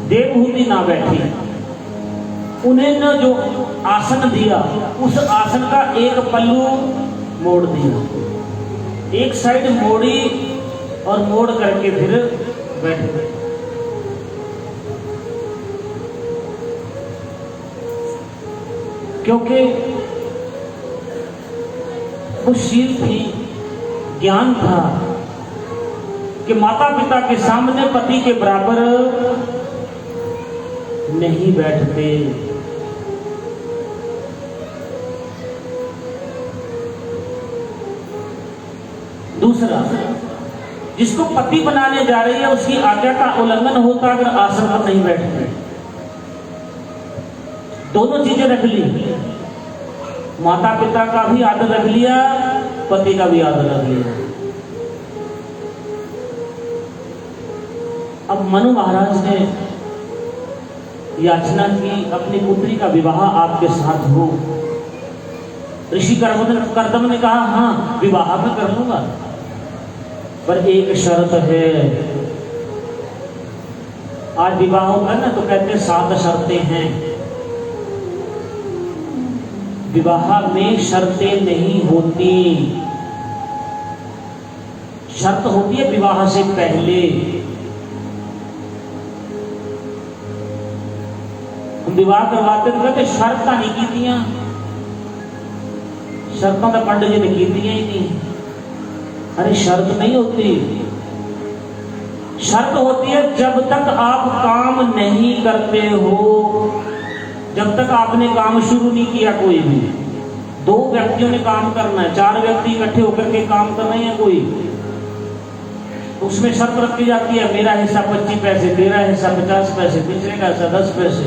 A: देवहूति ना बैठी। उन्हें न जो आसन दिया, उस आसन का एक पल्लू मोड़ दिया, एक साइड मोड़ी और मोड़ करके फिर बैठ गए। क्योंकि खुशील थी, ज्ञान था कि माता पिता के सामने पति के बराबर नहीं बैठते। दूसरा, जिसको पति बनाने जा रही है उसकी आज्ञा का उल्लंघन होता अगर आसन पर नहीं बैठते। दोनों चीजें रख ली, माता पिता का भी आदर रख लिया, पति का भी आदर रख लिया। अब मनु महाराज ने याचना की अपनी पुत्री का विवाह आपके साथ हो। ऋषि कर्दम ने कहा हाँ विवाह में कर लूंगा, पर एक शर्त है। आज विवाह होगा ना तो कहते हैं 7 शर्तें हैं। विवाह में शर्तें नहीं होती। शर्त होती है विवाह से पहले। हम विवाह करवाते तो कहते शर्त का नहीं कीतियां, शर्तों का पंडित जी ने कीतियां ही नहीं। अरे शर्त नहीं होती, शर्त होती है जब तक आप काम नहीं करते हो, जब तक आपने काम शुरू नहीं किया। कोई भी दो व्यक्तियों ने काम करना है, चार व्यक्ति इकट्ठे होकर के काम कर रहे हैं कोई, तो उसमें शर्त रखी जाती है मेरा हिस्सा 25 पैसे, तेरा हिस्सा 50 पैसे, तीसरे का हिस्सा 10 पैसे।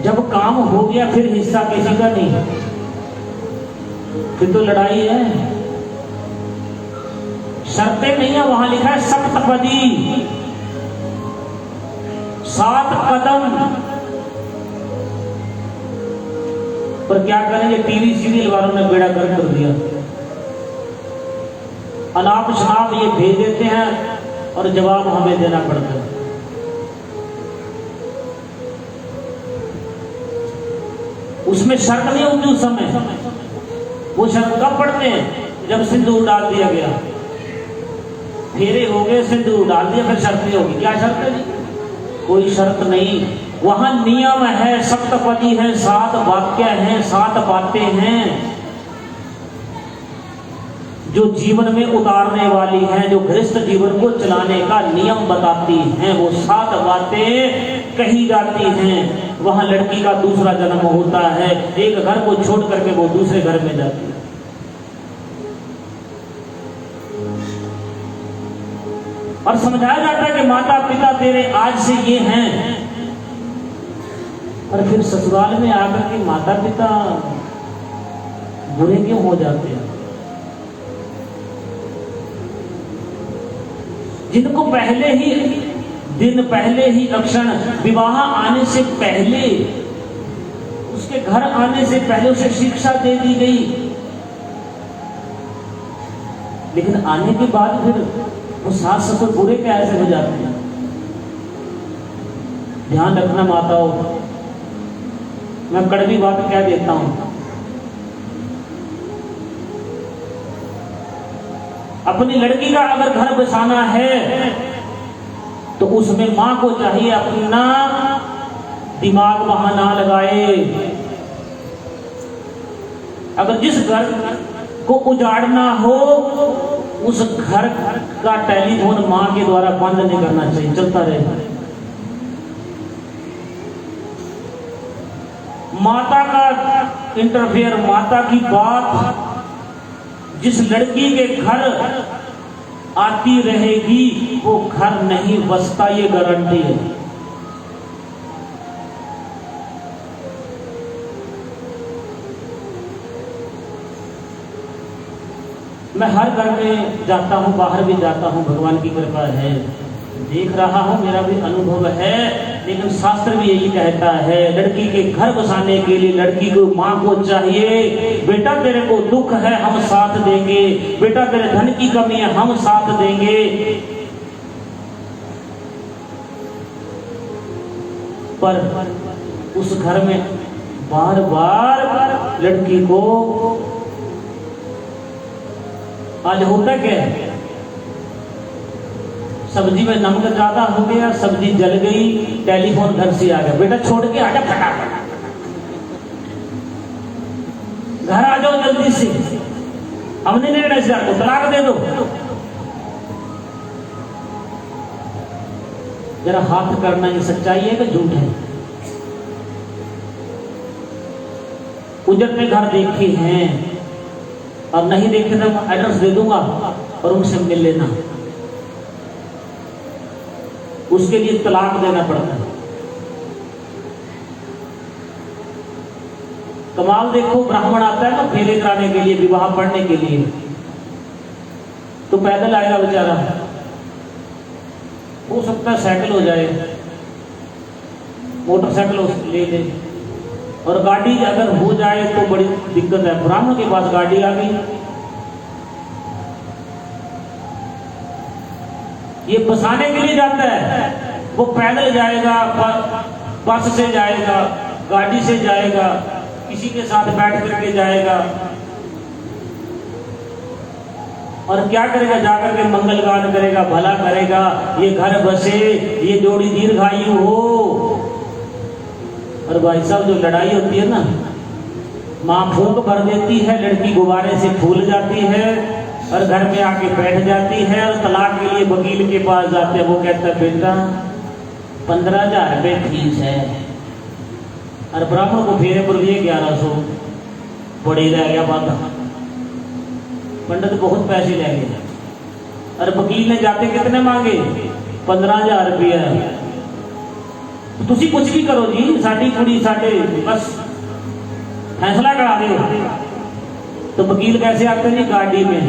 A: जब काम हो गया फिर हिस्सा किसी का नहीं, फिर तो लड़ाई है। शर्तें नहीं है, वहां लिखा है सप्तपदी, 7 कदम। पर क्या करेंगे, टीवी सीरियल वालों ने बेड़ा गर्क कर दिया। अनाप शनाप ये भेज देते हैं और जवाब हमें देना पड़ता है। उसमें शर्त नहीं होती उस समय। वो शर्त कब पढ़ते हैं, जब सिंदूर डाल दिया गया, फेरे हो गए, सिंदूर डाल दिया, फिर शर्त नहीं होगी। क्या शर्त है जी? कोई शर्त नहीं। वहां नियम है, सप्तपदी है, 7 वाक्य हैं, 7 बातें हैं जो जीवन में उतारने वाली हैं, जो गृहस्थ जीवन को चलाने का नियम बताती हैं। वो 7 बातें कही जाती हैं। वहां लड़की का दूसरा जन्म होता है, एक घर को छोड़ करके वो दूसरे घर में जाती है। और समझाया जाता है कि माता पिता तेरे आज से ये हैं, और फिर ससुराल में आकर के माता पिता बुरे क्यों हो जाते हैं? जिनको पहले ही दिन, पहले ही अक्षण, विवाह आने से पहले, उसके घर आने से पहले उसे शिक्षा दे दी गई, लेकिन आने के बाद फिर वो सास ससुर बुरे कैसे हो जाते हैं? ध्यान रखना माताओं, मैं कड़वी बात कह देता हूं। अपनी लड़की का अगर घर बसाना है तो उसमें मां को चाहिए अपना दिमाग वहां ना लगाए। अगर जिस घर को उजाड़ना हो उस घर का टेलीफोन मां के द्वारा बंद नहीं करना चाहिए, चलता रहे। माता का इंटरफेयर, माता की बात जिस लड़की के घर आती रहेगी वो घर नहीं बसता, ये गारंटी है। मैं हर घर में जाता हूं, बाहर भी जाता हूं, भगवान की कृपा है, देख रहा हूं, मेरा भी अनुभव है। लेकिन शास्त्र भी यही कहता है, लड़की के घर बसाने के लिए लड़की को मां को चाहिए, बेटा तेरे को दुख है हम साथ देंगे, बेटा तेरे धन की कमी है हम साथ देंगे। पर उस घर में बार बार लड़की को आज होता क्या है, सब्जी में नमक ज्यादा हो गया, सब्जी जल गई, टेलीफोन घर से आ गया, बेटा छोड़ के आजा फटाफट, घर आ जाओ जल्दी से, हमने निर्णय से आपको तलाक दे दो। जरा हाथ करना ये सच्चाई है कि झूठ है? उजड़ते घर देखे हैं और नहीं देखे तो एड्रेस दे दूंगा और उनसे मिल लेना। उसके लिए तलाक देना पड़ता है। कमाल देखो, ब्राह्मण आता है ना फेरे कराने के लिए, विवाह पढ़ने के लिए, तो पैदल आएगा बेचारा, हो सकता है साइकिल हो जाए, मोटरसाइकिल ले ले, और गाड़ी अगर हो जाए तो बड़ी दिक्कत है। ब्राह्मण के पास गाड़ी आ गई, ये बसाने के लिए जाता है, वो पैदल जाएगा, बस से जाएगा, गाड़ी से जाएगा, किसी के साथ बैठ करके जाएगा और क्या करेगा, जाकर के मंगल गान करेगा, भला करेगा, ये घर बसे, ये जोड़ी दीर्घायु हो। और भाई साहब जो लड़ाई होती है ना, माँ फूंक भर देती है, लड़की गुब्बारे से फूल जाती है और घर में आके बैठ जाती है और तलाक के लिए वकील के पास जाते हैं। वो कहता है बेटा 15,000 रुपये फीस है, और ब्राह्मण को फेरे पर लिए 1100, बड़ी रह गया बात। पंडित बहुत पैसे ले गए और वकील ने जाते कितने मांगे, 15,000 रुपया। तो तुसी कुछ भी करो जी, साड़ी कुड़ी साढ़े बस फैसला करा दो। तो वकील कैसे आते हैं जी, गाड़ी में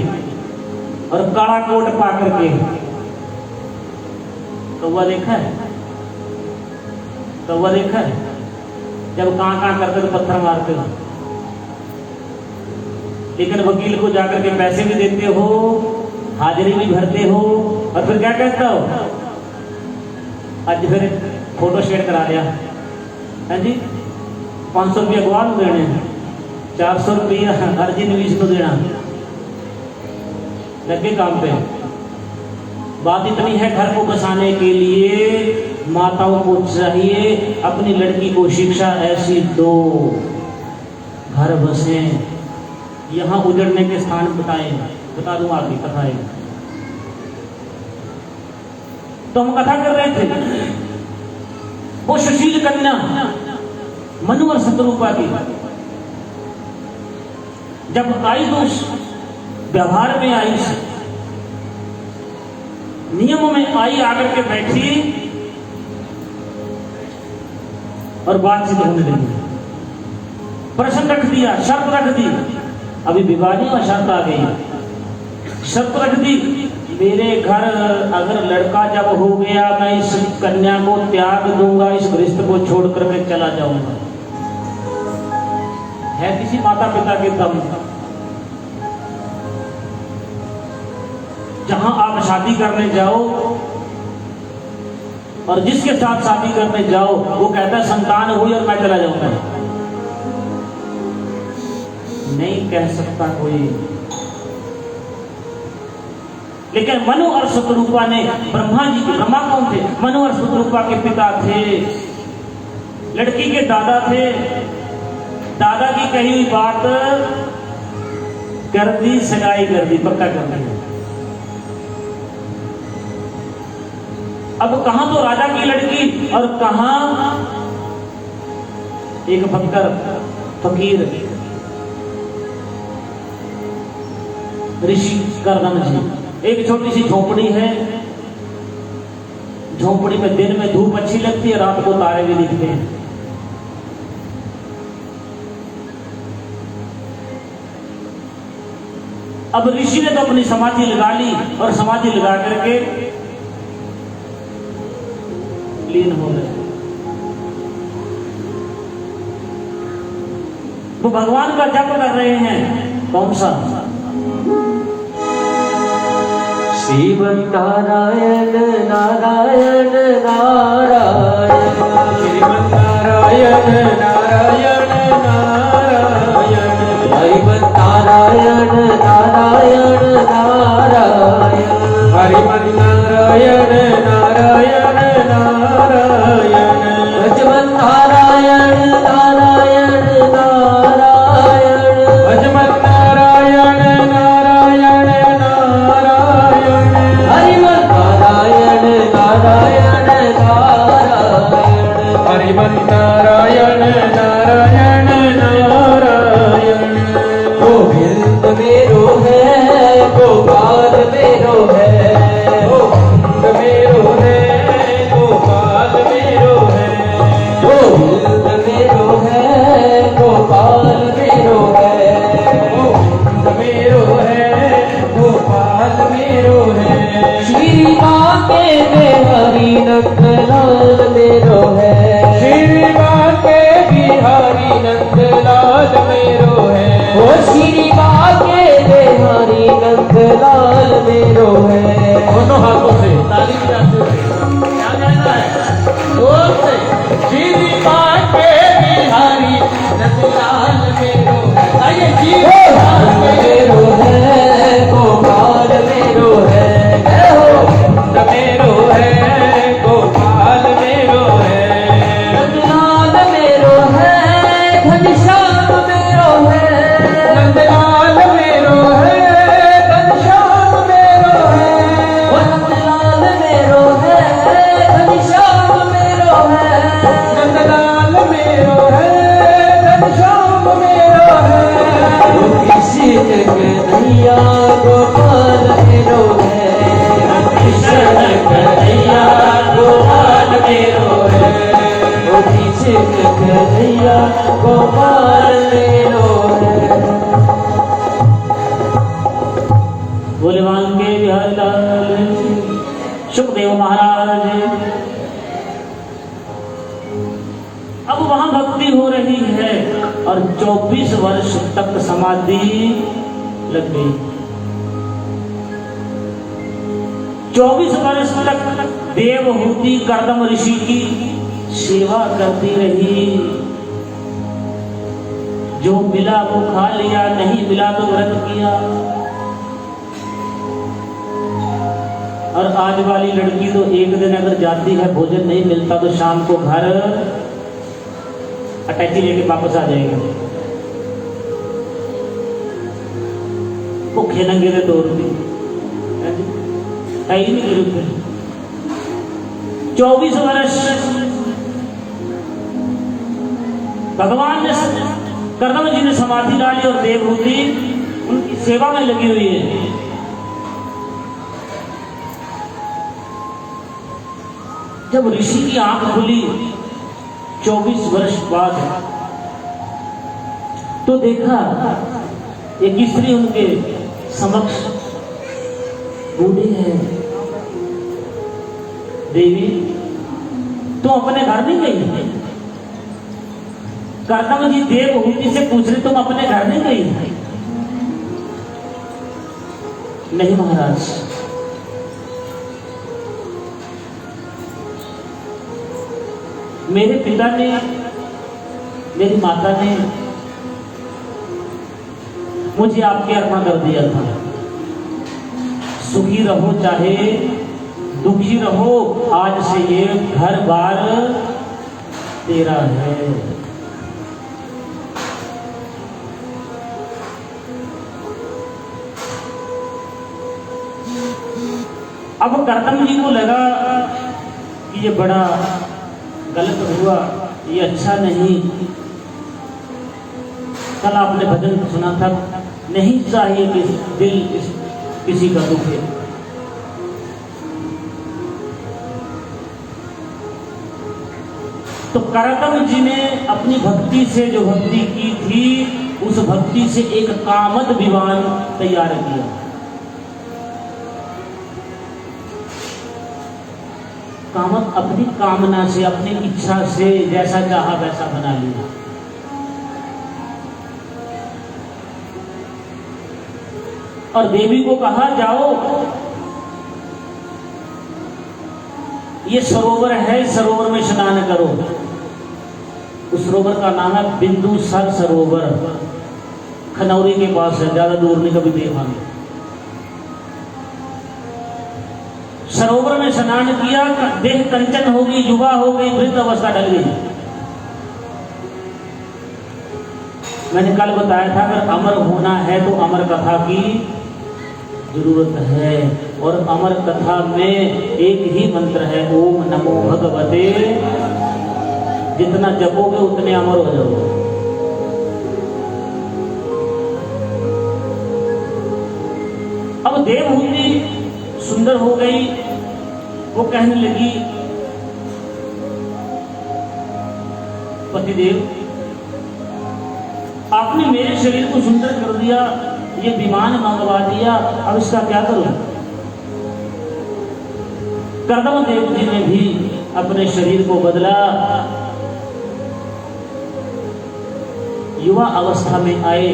A: और काला कोट पा करके। कौवा देखा है, कौवा देखा है, जब कहाँ करते तो पत्थर मारते हो, लेकिन वकील को जाकर के पैसे भी देते हो, हाजिरी भी भरते हो, और फिर क्या कहता हो, आज फिर फोटो शेयर करा दिया है जी, 500 रुपया गवाह को देने, 400 रुपया अर्जी नवीस को देना, लगे काम पे। बात इतनी है, घर को बसाने के लिए माताओं को चाहिए अपनी लड़की को शिक्षा ऐसी दो, घर बसे, यहाँ उजड़ने के स्थान बता दूं आगे कथाएं। तो हम कथा कर रहे थे वो सुशील कन्या मनु और शत्रुपा की, जब आई तो उस व्यवहार में आई, नियम में आई, आकर के बैठी और बातचीत होने लगी, प्रश्न रख दिया, शर्त रख दी। अभी विवाह नहीं हुआ, शर्त आ गई, शर्त रख दी, मेरे घर अगर लड़का जब हो गया मैं इस कन्या को त्याग दूंगा, इस रिश्ते को छोड़ करके चला जाऊंगा। है किसी माता पिता के दम, जहां आप शादी करने जाओ और जिसके साथ शादी करने जाओ वो कहता है संतान हुई और मैं चला जाऊंगा, नहीं कह सकता कोई। लेकिन मनु और शत्रुपा ने, ब्रह्मा जी के, ब्रह्मा कौन थे, मनु और शत्रुपा के पिता थे, लड़की के दादा थे, दादा की कही हुई बात कर दी, सगाई कर दी, पक्का कर दी। अब कहां तो राजा की लड़की और कहां एक फकीर ऋषि करदम जी। एक छोटी सी झोपड़ी है, झोपड़ी में दिन में धूप अच्छी लगती है, रात को तारे भी दिखते हैं। अब ऋषि ने तो अपनी समाधि लगा ली और समाधि लगा करके लीन हो गए। वो भगवान का जप कर रहे हैं, कौन सा,
D: श्रीमन नारायण नारायण नारायण,
E: श्रीमन नारायण नारायण नारायण,
D: हरिमन नारायण नारायण नारायण,
E: हरिमन नारायण नारायण नारायण,
D: भजमन नारायण नारायण नारायण,
E: भजमन नारायण नारायण नारायण,
D: हरिमन नारायण नारायण नारायण,
E: हरिमन नारायण नारायण नारायण।
D: गोविंद मेरो है, गोपाल मेरो है,
E: गोविंद मेरो है, गोपाल मेरो है,
D: गोविंद मेरो है, गोपाल मेरो है,
E: गोविंद मेरो है, गोपाल मेरो है,
D: श्री बाके में हरि नंदलाल मेरो है,
E: श्री बाके बिहारी नंदलाल मेरो है,
D: ओ श्री बाके में हरि नंदलाल मेरो है।
E: दोनों हाथों से ताली बजाते हुए क्या कहना है, जोर से, श्री बाके बिहारी नंदलाल
D: गोपाल लीलो है।
A: बोले वांके बिहारी लाल की। सुखदेव महाराज अब वहां भक्ति हो रही है और 24 वर्ष तक समाधि लग गई। 24 वर्ष तक देवहूति कर्दम ऋषि की सेवा करती रही। जो मिला वो खा लिया, नहीं मिला तो व्रत किया। और आज वाली लड़की तो एक दिन अगर जाती है, भोजन नहीं मिलता तो शाम को घर अटैची लेके वापस आ जाएगी। भूखे नंगे दे तौर पर है ही नहीं रुक। 24 वर्ष भगवान ने कर्दम जी ने समाधि डाली और देवहूति उनकी सेवा में लगी हुई है। जब ऋषि की आंख खुली 24 वर्ष बाद, तो देखा एक स्त्री उनके समक्ष बूढ़ी है। देवी तुम अपने घर नहीं गई? कर्दम जी देवहूति से पूछ रहे तुम अपने घर नहीं गई? नहीं महाराज, मेरे पिता ने, मेरी माता ने मुझे आपके अर्पण कर दिया था। सुखी रहो चाहे दुखी रहो, आज से ये घर बार तेरा है। अब कर्दम जी को लगा कि ये बड़ा गलत हुआ, ये अच्छा नहीं। कल आपने भजन सुना था, नहीं चाहिए कि दिल किसी का दुखे। तो कर्दम जी ने अपनी भक्ति से जो भक्ति की थी, उस भक्ति से एक कामद विमान तैयार किया। कामत अपनी कामना से, अपनी इच्छा से जैसा चाहा वैसा बना लिया। और देवी को कहा जाओ, ये सरोवर है, सरोवर में स्नान करो। उस सरोवर का नाम है बिंदुसर सरोवर, खनौरी के पास है, ज्यादा दूर नहीं, कभी देखा नहीं। सरोवर में स्नान किया, देह कंचन हो गई, युवा हो गई, वृद्ध अवस्था डल गई। मैंने कल बताया था अगर अमर होना है तो अमर कथा की जरूरत है। और अमर कथा में एक ही मंत्र है, ओम नमो भगवते। जितना जपोगे उतने अमर हो जाओगे। अब देवहूति सुंदर हो गई, वो कहने लगी पतिदेव आपने मेरे शरीर को सुंदर कर दिया, ये विमान मंगवा दिया, अब इसका क्या करूं? कर्दम देव जी ने भी अपने शरीर को बदला, युवा अवस्था में आए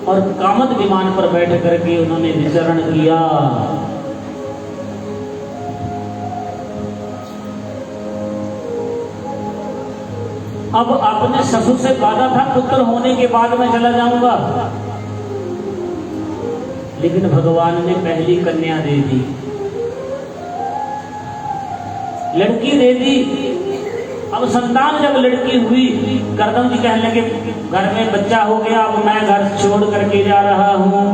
A: और कामद विमान पर बैठ करके उन्होंने विचरण किया। अब अपने ससुर से वादा था पुत्र होने के बाद मैं चला जाऊंगा, लेकिन भगवान ने पहली कन्या दे दी, लड़की दे दी। अब संतान जब लड़की हुई, कर्दम जी कहने लगे घर में बच्चा हो गया, अब मैं घर छोड़ करके जा रहा हूं।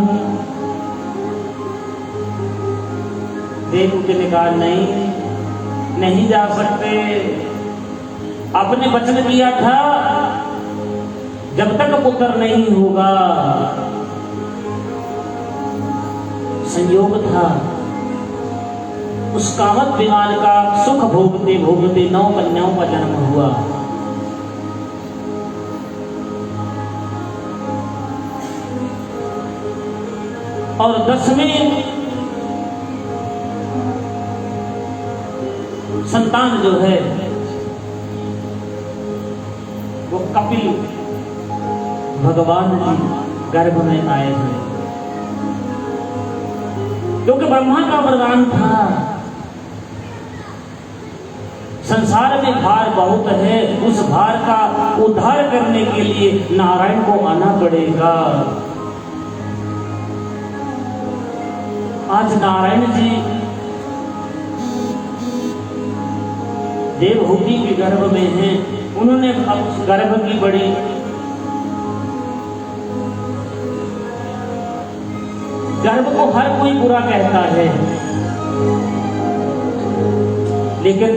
A: देवहूति ने कहा नहीं जा सकते। आपने वचन किया था जब तक पुत्र नहीं होगा, संयोग था उस कामत विमान का सुख भोगते भोगते 9 कन्याओं का जन्म हुआ। और 10वीं संतान जो है वो कपिल भगवान जी गर्भ में आए थे, क्योंकि ब्रह्मा का वरदान था संसार में भार बहुत है, उस भार का उद्धार करने के लिए नारायण को आना पड़ेगा। आज नारायण जी देवहूति के गर्भ में हैं, उन्होंने अब गर्भ की बड़ी गर्भ को हर कोई बुरा कहता है, लेकिन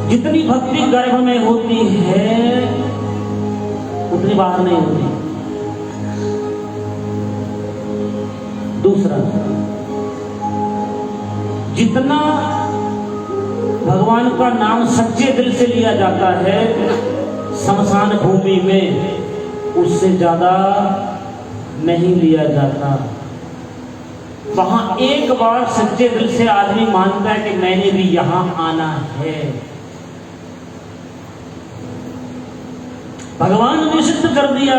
A: जितनी भक्ति गर्भ में होती है उतनी बाहर नहीं होती। दूसरा, जितना भगवान का नाम सच्चे दिल से लिया जाता है शमशान भूमि में, उससे ज्यादा नहीं लिया जाता। वहां एक बार सच्चे दिल से आदमी मानता है कि मैंने भी यहां आना है। भगवान ने सिद्ध कर दिया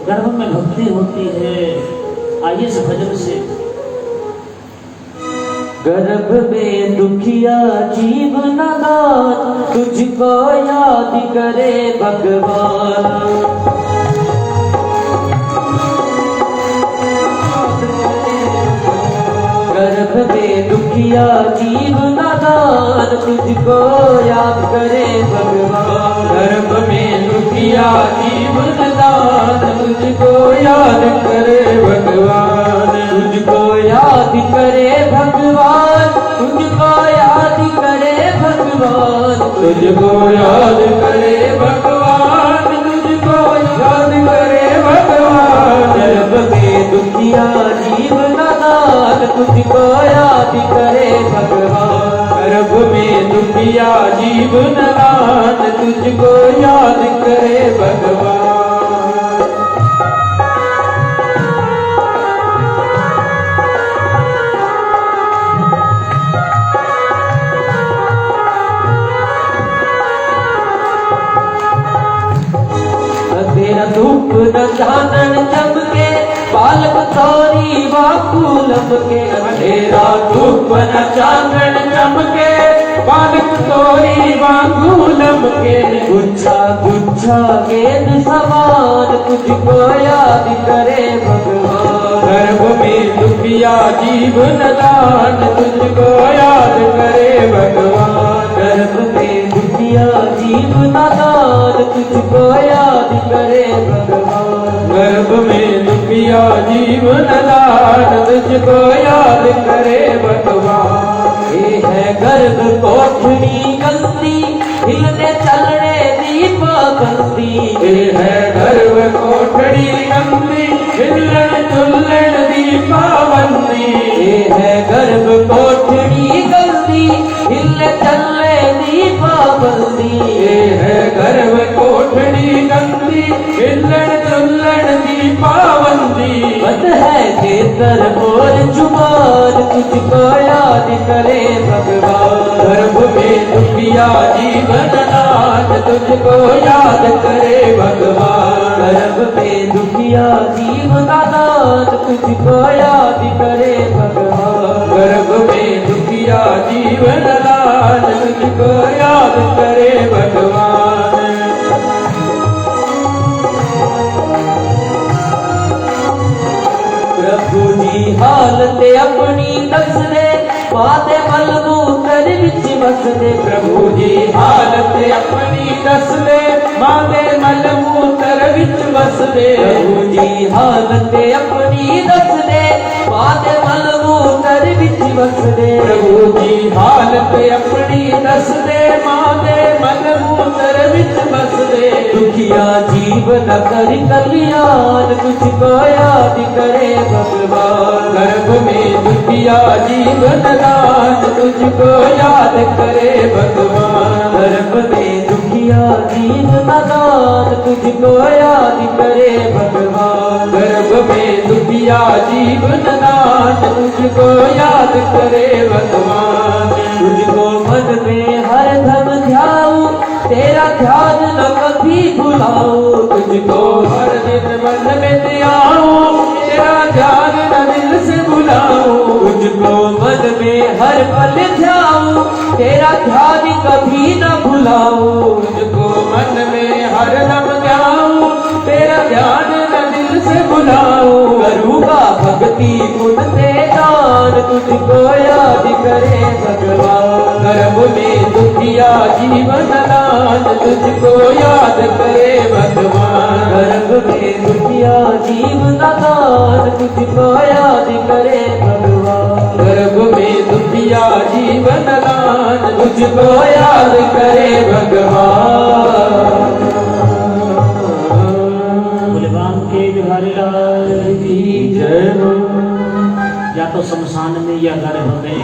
A: गर्भ में भक्ति होती है। आइए इस भजन से।
D: गर्भ में दुखिया जीव नादान, तुझको याद करे भगवान। गर्भ में दुखिया जीव नादान, तुझको याद करे भगवान।
E: गर्भ में दुखिया जीव नादान, तुझको याद करे भगवान।
D: तुझको याद करे भगवान, तुझको याद करे भगवान।
E: तुझको याद करे भगवान, तुझको याद करे भगवान।
D: गर्भ में दुखिया जीव नादान, तुझको याद करे भगवान।
E: गर्भ में दुखिया जीव नादान, तुझको याद करे भगवान।
D: तेरा धूप न चानन चमके, बालक तोरी वाकू लमके।
E: तेरा धूप न चांदन चमके, बालक तोरी वांगू लमके।
D: गुच्छा गुच्छा गेंद समान, तुझको याद करे भगवान।
E: गर्भ में दुखिया जीव नादान, तुझको याद करे भगवान।
D: गर्भ में दुखिया जीव नादान, तुझको याद करे भगवान।
E: गर्भ में दुखिया जीव नादान, तुझको याद करे भगवान।
D: ये है गर्भ कोठड़ी गलती, हिलने चलने दी पाबंदी।
E: ये है गर्भ कोठड़ी गंदी, हिलन चुलन दी पाबंदी।
D: ये है गर्भ कोठड़ी गलती, हिलने चलने दी पाबंदी।
E: ये है गर्भ कोठड़ी गंदी, हिलन चुलन दी पाबंदी।
D: बंद है नेत्र और जुबान, तुझको याद करे भगवान।
E: गर्भ में दुखिया जीव नादान, तुझको याद करे भगवान।
D: गर्भ में दुखिया जीव नादान, तुझको याद करे भगवान।
E: गर्भ में दुखिया जीव नादान, तुझको याद करे भगवान।
D: प्रभु जी हालत अपनी दस दे, माते मलमूत्र विच बस दे।
E: प्रभु जी हालत अपनी दस दे, माते मलमूत्र विच बस दे।
D: प्रभु जी हालत अपनी दस दे, माते मलमूत्र विच बस दे।
E: प्रभु जी हालत अपनी दस दे, माते मलमूत्र विच बस दे।
D: दुखिया जीवन कर कल्याण, तुझको याद करे भगवान।
E: गर्भ में दुखिया जीव नादान, तुझको याद करे भगवान।
D: गर्भ में दुखिया जीवन नदान तुझको याद करे भगवान।
E: गर्भ में दुखिया जीव नदान तुझको याद करे भगवान।
D: तुझको मन में हर दम ध्याऊं तेरा ध्यान न कभी भुलाऊं।
E: तुझको हर दिन मन में ध्याऊं तेरा ध्यान न दिल से भुलाऊं।
D: तुझको मन में हर पल ध्याऊं तेरा ध्यान कभी न भुलाऊं।
E: तुझको मन में हर दम ध्याऊं तेरा ध्यान न दिल से भुलाऊं।
D: करूँगा भक्ति पुण्य से दान तुझको याद करे भगवान।
E: गर्भ में दुखिया जीवन दान तुझको याद करे भगवान।
D: गर्भ में दुखिया जीवन दान तुझको याद करे भगवान।
E: गर्भ में दुखिया जीवन दान तुझको याद करे भगवान।
A: भगवान के बिहारी लाल
E: की जय हो।
A: या तो शमशान में या गर्भ में।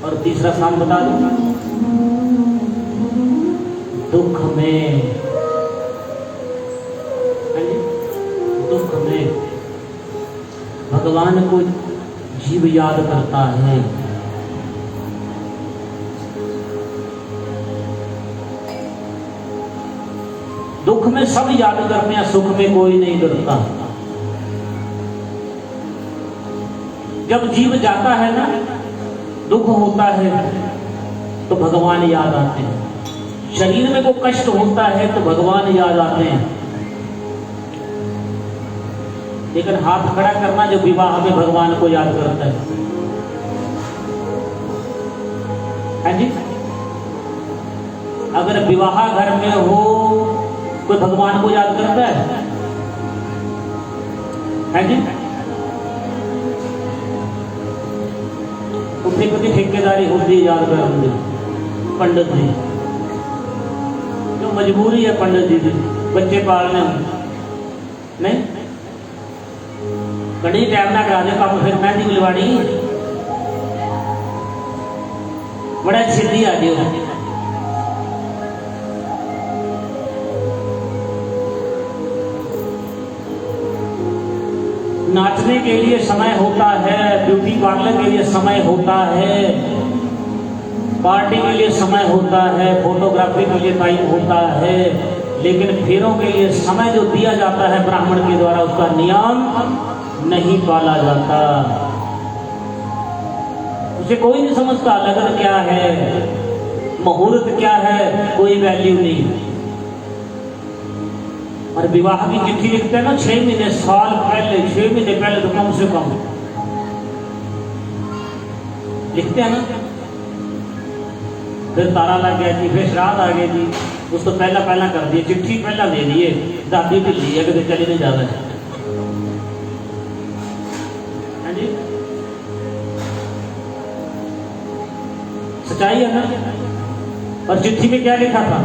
A: और तीसरा स्थान बता दूं, दुख में। हाँ जी? दुख में भगवान को जीव याद करता है। दुख में सब याद करते हैं, सुख में कोई नहीं करता। जब जीव जाता है ना, दुख होता है तो भगवान याद आते हैं। शरीर में कोई कष्ट होता है तो भगवान याद आते हैं। लेकिन हाथ खड़ा करना जो विवाह में भगवान को याद करता है। हाँ जी? अगर विवाह घर में हो कोई भगवान को याद करता है? हाँ जी? उसी ठेकेदारी होती है, याद करेंगे पंडित जी। जो मजबूरी है पंडित जी की, बच्चे पालने में नहीं कड़ी टाइम ना करा दे काम, फिर मेहंदी मिलवाड़ी बड़ा छिदी आ गया। नाचने के लिए समय होता है, ब्यूटी पार्लर के लिए समय होता है, पार्टी के लिए समय होता है, फोटोग्राफी के लिए टाइम होता है, लेकिन फेरों के लिए समय जो दिया जाता है ब्राह्मण के द्वारा, उसका नियम नहीं पाला जाता। उसे कोई नहीं समझता लगन क्या है, मुहूर्त क्या है, कोई वैल्यू नहीं। और विवाह की चिट्ठी लिखते हैं ना 6 महीने साल पहले, 6 महीने पहले तो कम से कम लिखते हैं ना। फिर तारा लग गया जी, फिर श्राद्ध आ गए जी, उसको पहला कर दिए, चिट्ठी पहला दे दिए, दादी ढिल्ली है कि चली नहीं ज्यादा है। हाँ जी, सच्चाई है ना। और चिट्ठी में क्या लिखा था?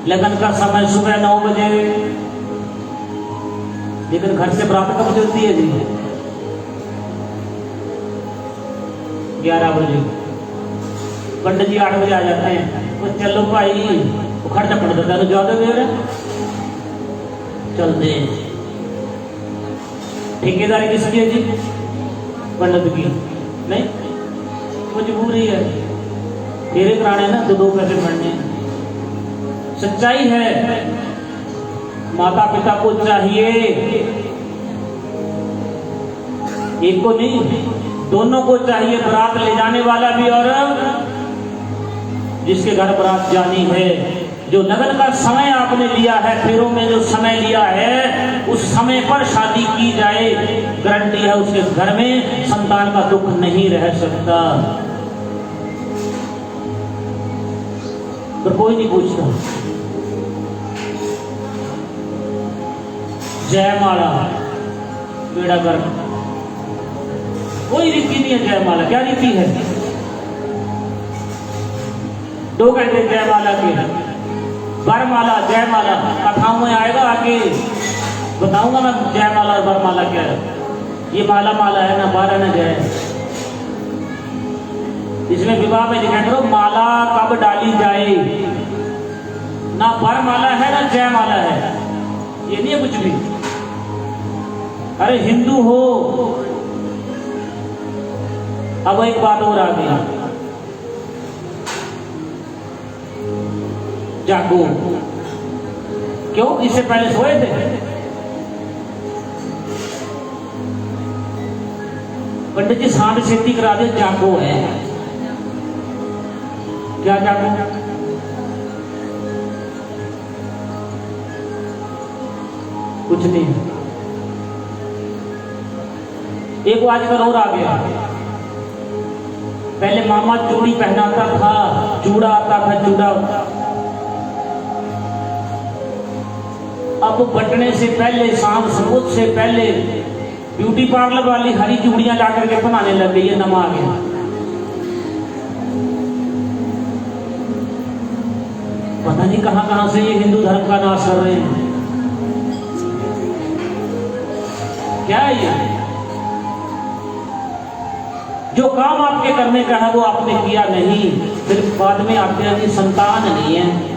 A: लगन का समय सुबह 9 बजे, लेकिन घर से बारात कब चलती है जी? 11 बजे। पंडित जी 8 बजे आ जाते हैं। वो चलो भाई, वो खर्चा पड़ जाता है, ज्यादा देर है, चलते हैं। ठेकेदारी किसकी है जी? पंडित की नहीं, मजबूरी है, फेरे कराने ना तो 2 पैसे बढ़ने। सच्चाई है, माता पिता को चाहिए, एक को नहीं, दोनों को चाहिए, बारात ले जाने वाला भी और जिसके घर बारात जानी है। जो लगन का समय आपने लिया है, फेरों में जो समय लिया है, उस समय पर शादी की जाए, गारंटी है उसके घर में संतान का दुख नहीं रह सकता। तो कोई नहीं पूछता। जयमाला बेड़ा गर्क, कोई रीति नहीं है जयमाला। क्या रीति है? 2 घंटे जयमाला के, वरमाला जयमाला कथाओं में आएगा, आगे बताऊंगा मैं जयमाला और वरमाला क्या है। ये माला माला है ना, 12 ना जय। इसमें विवाह में लिखा करो माला कब डाली जाए, ना वरमाला है ना जयमाला है। ये नहीं है कुछ भी। अरे हिंदू हो। अब एक बात और आ गई, जागो। क्यों? इससे पहले सोए थे? पंडित जी सांड खेती करा दे, जागो है। क्या जागो? कुछ नहीं। एक आजकल और आ गया, पहले मामा चूड़ी पहनाता था, चूड़ा आता था, चूड़ा। अब बटने से पहले, शाम सबूत से पहले ब्यूटी पार्लर वाली हरी चूड़ियां ला करके बनाने लग गई है। नमा आ गया। पता नहीं कहां कहां से ये हिंदू धर्म का नाश कर रहे हैं। क्या है ये? जो काम आपके करने का है वो आपने किया नहीं, फिर बाद में आते हैं कि संतान नहीं है।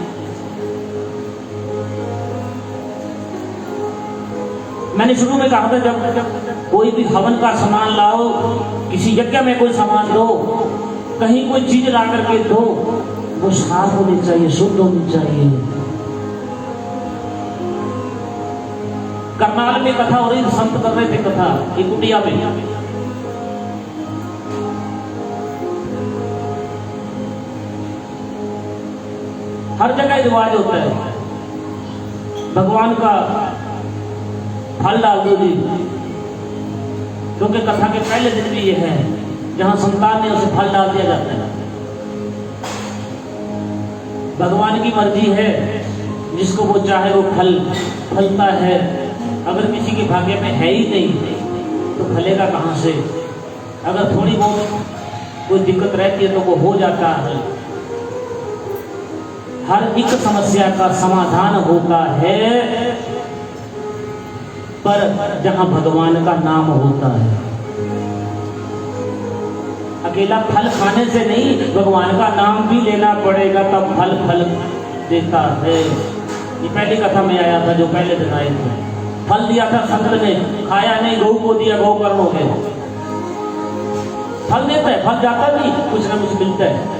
A: मैंने शुरू में कहा था, जब कोई भी हवन का सामान लाओ, किसी यज्ञ में कोई सामान दो, कहीं कोई चीज ला करके दो, वो साफ होनी चाहिए, शुद्ध होनी चाहिए। करनाल में कथा हो रही, संत कर रहे थे कथा एक कुटिया में। हर जगह रिवाज होता है, भगवान का फल डाल दो जी, क्योंकि कथा के पहले दिन भी ये है, जहां संतान ने उसे फल डाल दिया जाता है। भगवान की मर्जी है, जिसको वो चाहे वो फल फलता है। अगर किसी के भाग्य में है ही नहीं तो फलेगा कहां से? अगर थोड़ी बहुत कोई दिक्कत रहती है तो वो हो जाता है। हर एक समस्या का समाधान होता है, पर जहां भगवान का नाम होता है। अकेला फल खाने से नहीं, भगवान का नाम भी लेना पड़ेगा, तब फल फल देता है। ये पहली कथा में आया था, जो पहले दिन आए थे। फल दिया था संत ने, खाया नहीं, गौ को दिया, गौ कर्म हो गए। फल देता है, फल जाता नहीं, कुछ ना कुछ मिलता है।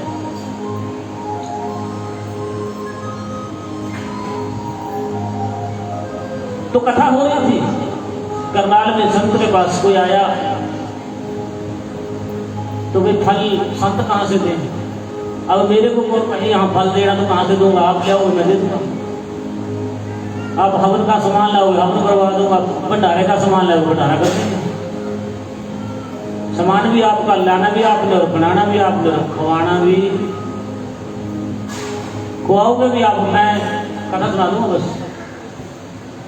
A: तो कथा हो रही थी, करनाल में संत के पास कोई आया, तो वे फल संत कहां से दें? अब मेरे को कोई कहीं यहाँ फल देना तो कहां से दूंगा? आप क्या हो, मैं दे दूंगा। आप हवन का सामान लाओगे, हवन करवा दूंगा। भंडारे का सामान लाओगे, भंडारा कर दूंगा। सामान भी आपका, लाना भी आपने, और बनाना भी आपने, खवाना भी, खुआओगे भी आप। मैं कथा सुना दूंगा बस।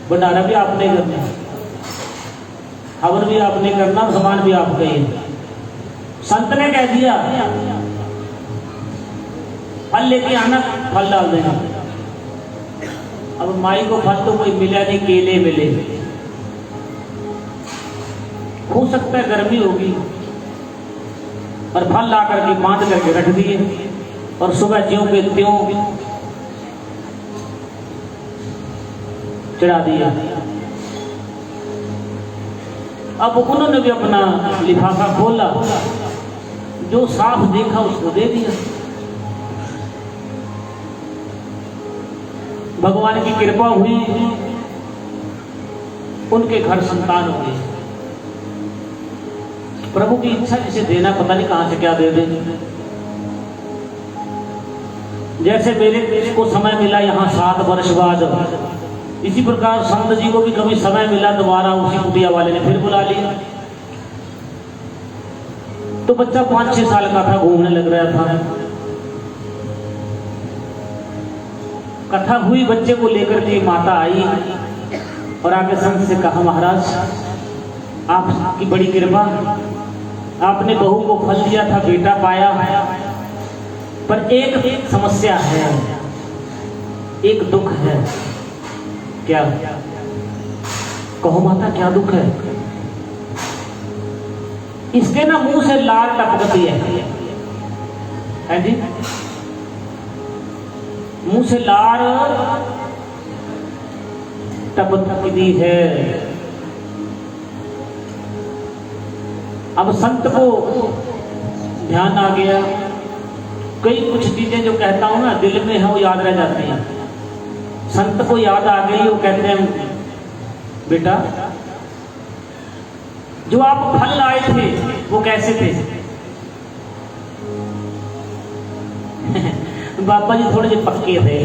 A: भंडारा भी आपने करना, हवन भी आपने करना, सामान भी आपका ही। संत ने कह दिया फल लेके आना, फल डाल देना। अब माई को फल तो कोई मिला नहीं, केले मिले। हो सकता है गर्मी होगी, और फल ला करके बांध करके रख दिए, और सुबह ज्यों के त्यों चढ़ा दिया। अब उन्होंने भी अपना लिफाफा खोला, जो साफ देखा उसको दे दिया। भगवान की कृपा हुई, उनके घर संतान हो गई। प्रभु की इच्छा जिसे देना, पता नहीं कहां से क्या दे दे। जैसे मेरे को समय मिला यहाँ 7 वर्ष बाद, इसी प्रकार संत जी को भी कभी समय मिला, दोबारा उसी कुटिया वाले ने फिर बुला लिया। तो बच्चा 5-6 साल का था, घूमने लग रहा था। कथा हुई, बच्चे को लेकर के माता आई और आके संत से कहा, महाराज आपकी बड़ी कृपा, आपने बहू को फल दिया था, बेटा पाया, पर एक समस्या है, एक दुख है। क्या? कहो माता, क्या दुख है? इसके ना मुंह से लार टपकती है जी, मुंह से लार टपकती है। अब संत को ध्यान आ गया, कई कुछ चीजें जो कहता हूं ना दिल में है वो याद रह जाती हैं। संत को याद आ गई, वो कहते हैं बेटा जो आप फल लाए थे वो कैसे थे? बाबा जी थोड़े से पक्के थे।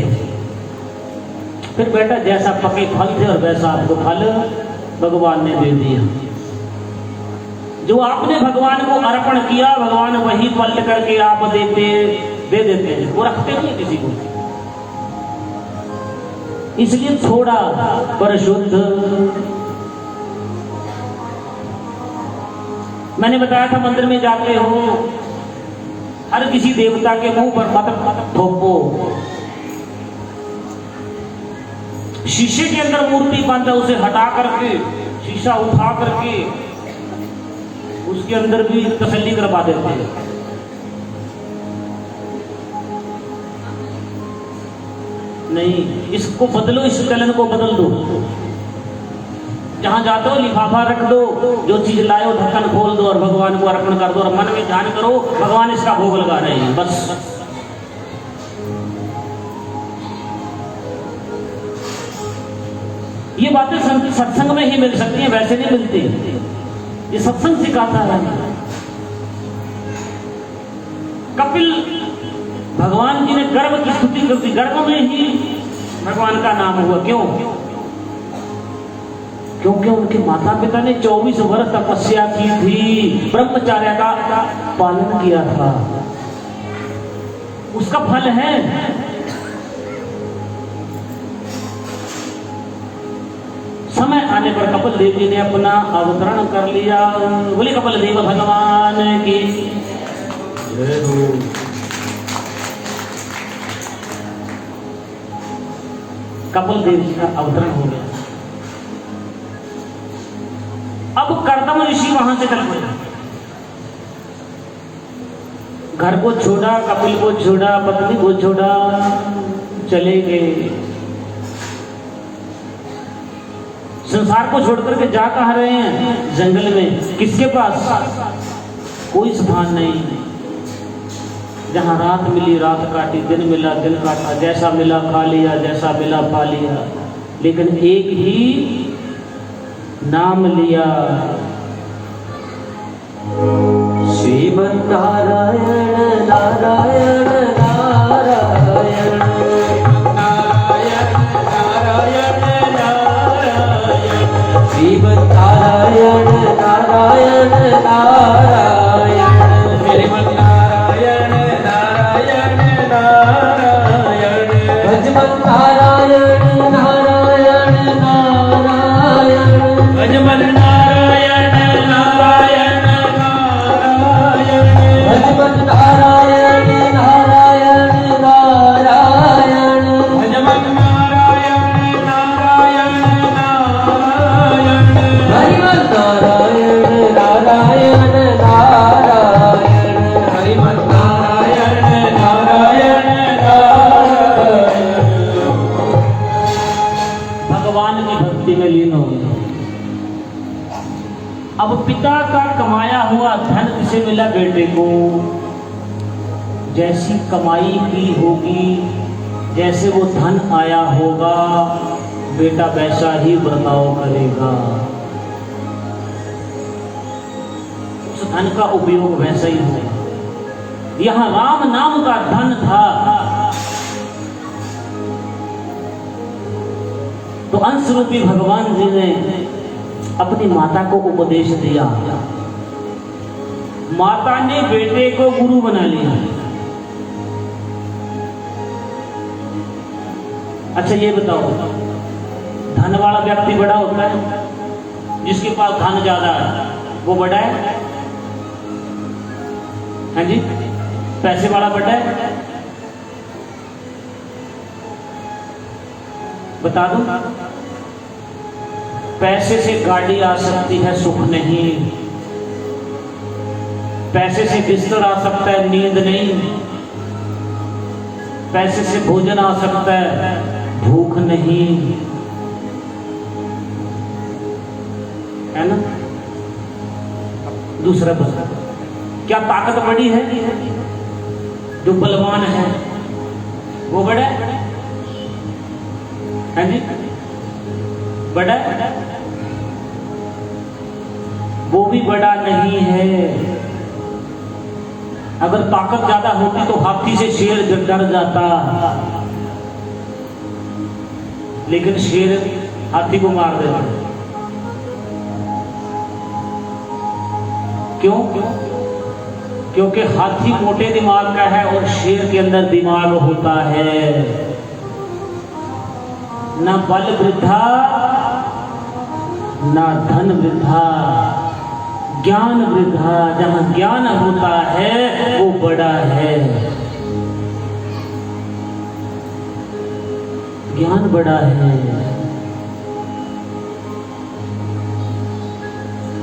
A: फिर बेटा जैसा पके फल थे और वैसा आपको फल भगवान ने दे दिया। जो आपने भगवान को अर्पण किया भगवान वही पलट करके आप दे देते हैं, वो रखते नहीं किसी को। इसलिए थोड़ा पर शुद्ध। मैंने बताया था मंदिर में जाते हो हर किसी देवता के मुंह पर मत थोपो। शीशे के अंदर मूर्ति बंद है, उसे हटा करके शीशा उठा करके उसके अंदर भी तसल्ली करवा देते हैं। नहीं, इसको बदलो, इस चलन को बदल दो। जहां जाते हो लिफाफा रख दो, जो चीज लाए हो ढक्कन खोल दो और भगवान को अर्पण कर दो और मन में ध्यान करो भगवान इसका भोग लगा रहे हैं, बस। ये बातें सत्संग में ही मिल सकती हैं, वैसे नहीं मिलती। ये सत्संग सिखाता है। कपिल भगवान जी ने गर्भ की स्तुति कर दी, गर्भ में ही भगवान का नाम हुआ। क्यों? क्योंकि उनके माता पिता ने 24 वर्ष तपस्या की थी, ब्रह्मचर्य का पालन किया था, उसका फल है। समय आने पर कपिल देव जी ने अपना अवतरण कर लिया। बोले कपिल देव भगवान की जय हो। कपिल देव जी का अवतरण हो गया। अब कर्दम ऋषि वहां से चल पड़े, घर को छोड़ा, कपिल को छोड़ा, पत्नी को छोड़ा, चले गए। संसार को छोड़ करके जा कहाँ रहे हैं? जंगल में। किसके पास? कोई स्थान नहीं। जहां रात मिली रात काटी, दिन मिला दिन काटा, जैसा मिला खा लिया, जैसा मिला पा लिया, लेकिन एक ही नाम लिया,
D: श्रीमन्नारायण नारायण नारायण श्रीमन्नारायण नारायण नारायण श्रीमन्नारायण नारायण नारायण भजमन्नारायण नारायण नारायण भजमन्नारायण नारायण नारायण भजमन्नारायण नारायण नारायण भजमन्नारायण नारायण नारायण नारायण नारायण हरिमन्नारायण नारायण नारायण।
A: भगवान की भक्ति में लीन हो गए। अब पिता का कमाया हुआ धन किसे मिला? बेटे को। जैसी कमाई की होगी, जैसे वो धन आया होगा, बेटा वैसा ही बर्ताव करेगा, उस धन का उपयोग वैसा ही होगा। यहां राम नाम का धन था, तो अंश रूपी भगवान जी ने अपनी माता को उपदेश दिया। माता ने बेटे को गुरु बना लिया। अच्छा ये बताओ, धन वाला व्यक्ति बड़ा होता है? जिसके पास धन ज्यादा है वो बड़ा है? हाँ जी? पैसे वाला बड़ा है? बता दो। पैसे से गाड़ी आ सकती है, सुख नहीं। पैसे से बिस्तर आ सकता है, नींद नहीं। पैसे से भोजन आ सकता है, भूख नहीं। दूसरा प्रश्न, क्या ताकत बड़ी है? जो बलवान है वो बड़ा है जी, बड़ा है? वो भी बड़ा नहीं है। अगर ताकत ज्यादा होती तो हाथी से शेर डर जाता, लेकिन शेर हाथी को मार देता। क्यों? क्योंकि हाथी मोटे दिमाग का है और शेर के अंदर दिमाग होता है। ना बल वृद्धा ना धन वृद्धा, ज्ञान वृद्धा। जहां ज्ञान होता है वो बड़ा है, ज्ञान बड़ा है।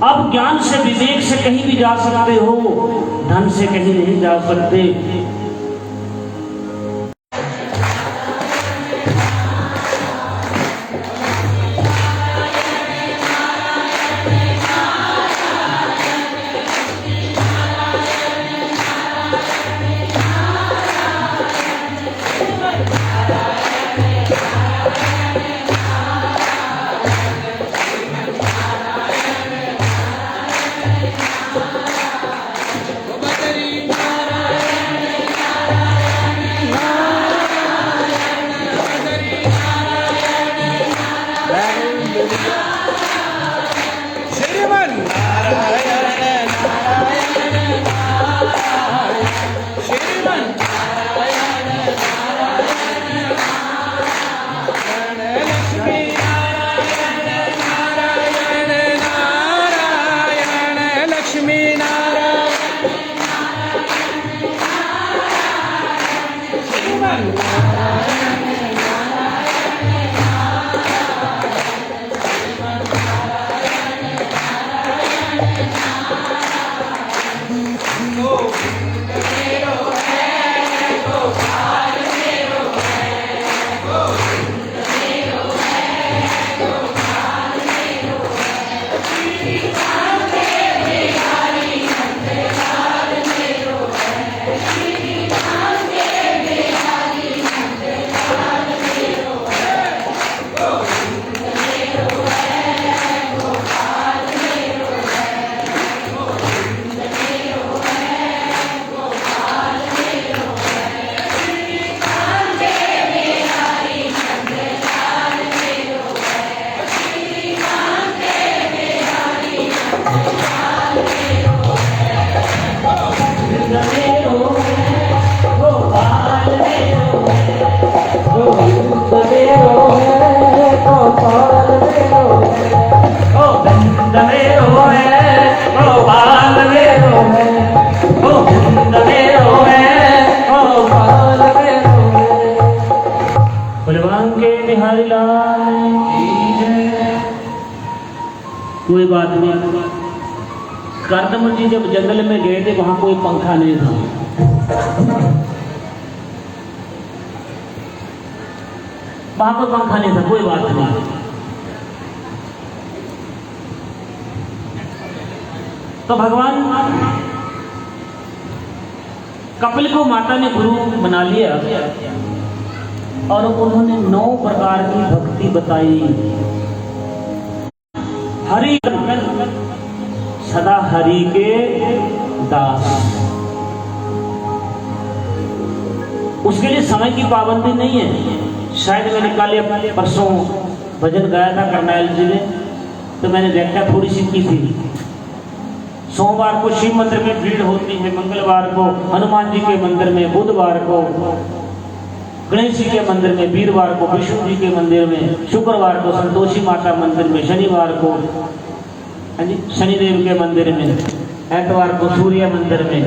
A: अब ज्ञान से विवेक से कहीं भी जा सकते हो, धन से कहीं नहीं जा सकते। कोई बात नहीं। करदम जी जब जंगल में गए थे वहां कोई पंखा नहीं था, वहां कोई पंखा नहीं था, कोई बात नहीं। तो भगवान कपिल को माता ने गुरु बना लिया और उन्होंने 9 प्रकार की भक्ति बताई। हरि सदा हरि के दास। उसके लिए समय की पाबंदी नहीं है। शायद मैंने कल या परसों भजन गाया था करनाल जी ने, तो मैंने व्याख्या थोड़ी सी की थी। सोमवार को शिव मंदिर में भीड़ होती है, मंगलवार को हनुमान जी के मंदिर में, बुधवार को गणेश जी के मंदिर में, वीरवार को विष्णु जी के मंदिर में, शुक्रवार को संतोषी माता मंदिर में, शनिवार को शनिदेव के मंदिर में, एतवार को सूर्य मंदिर में,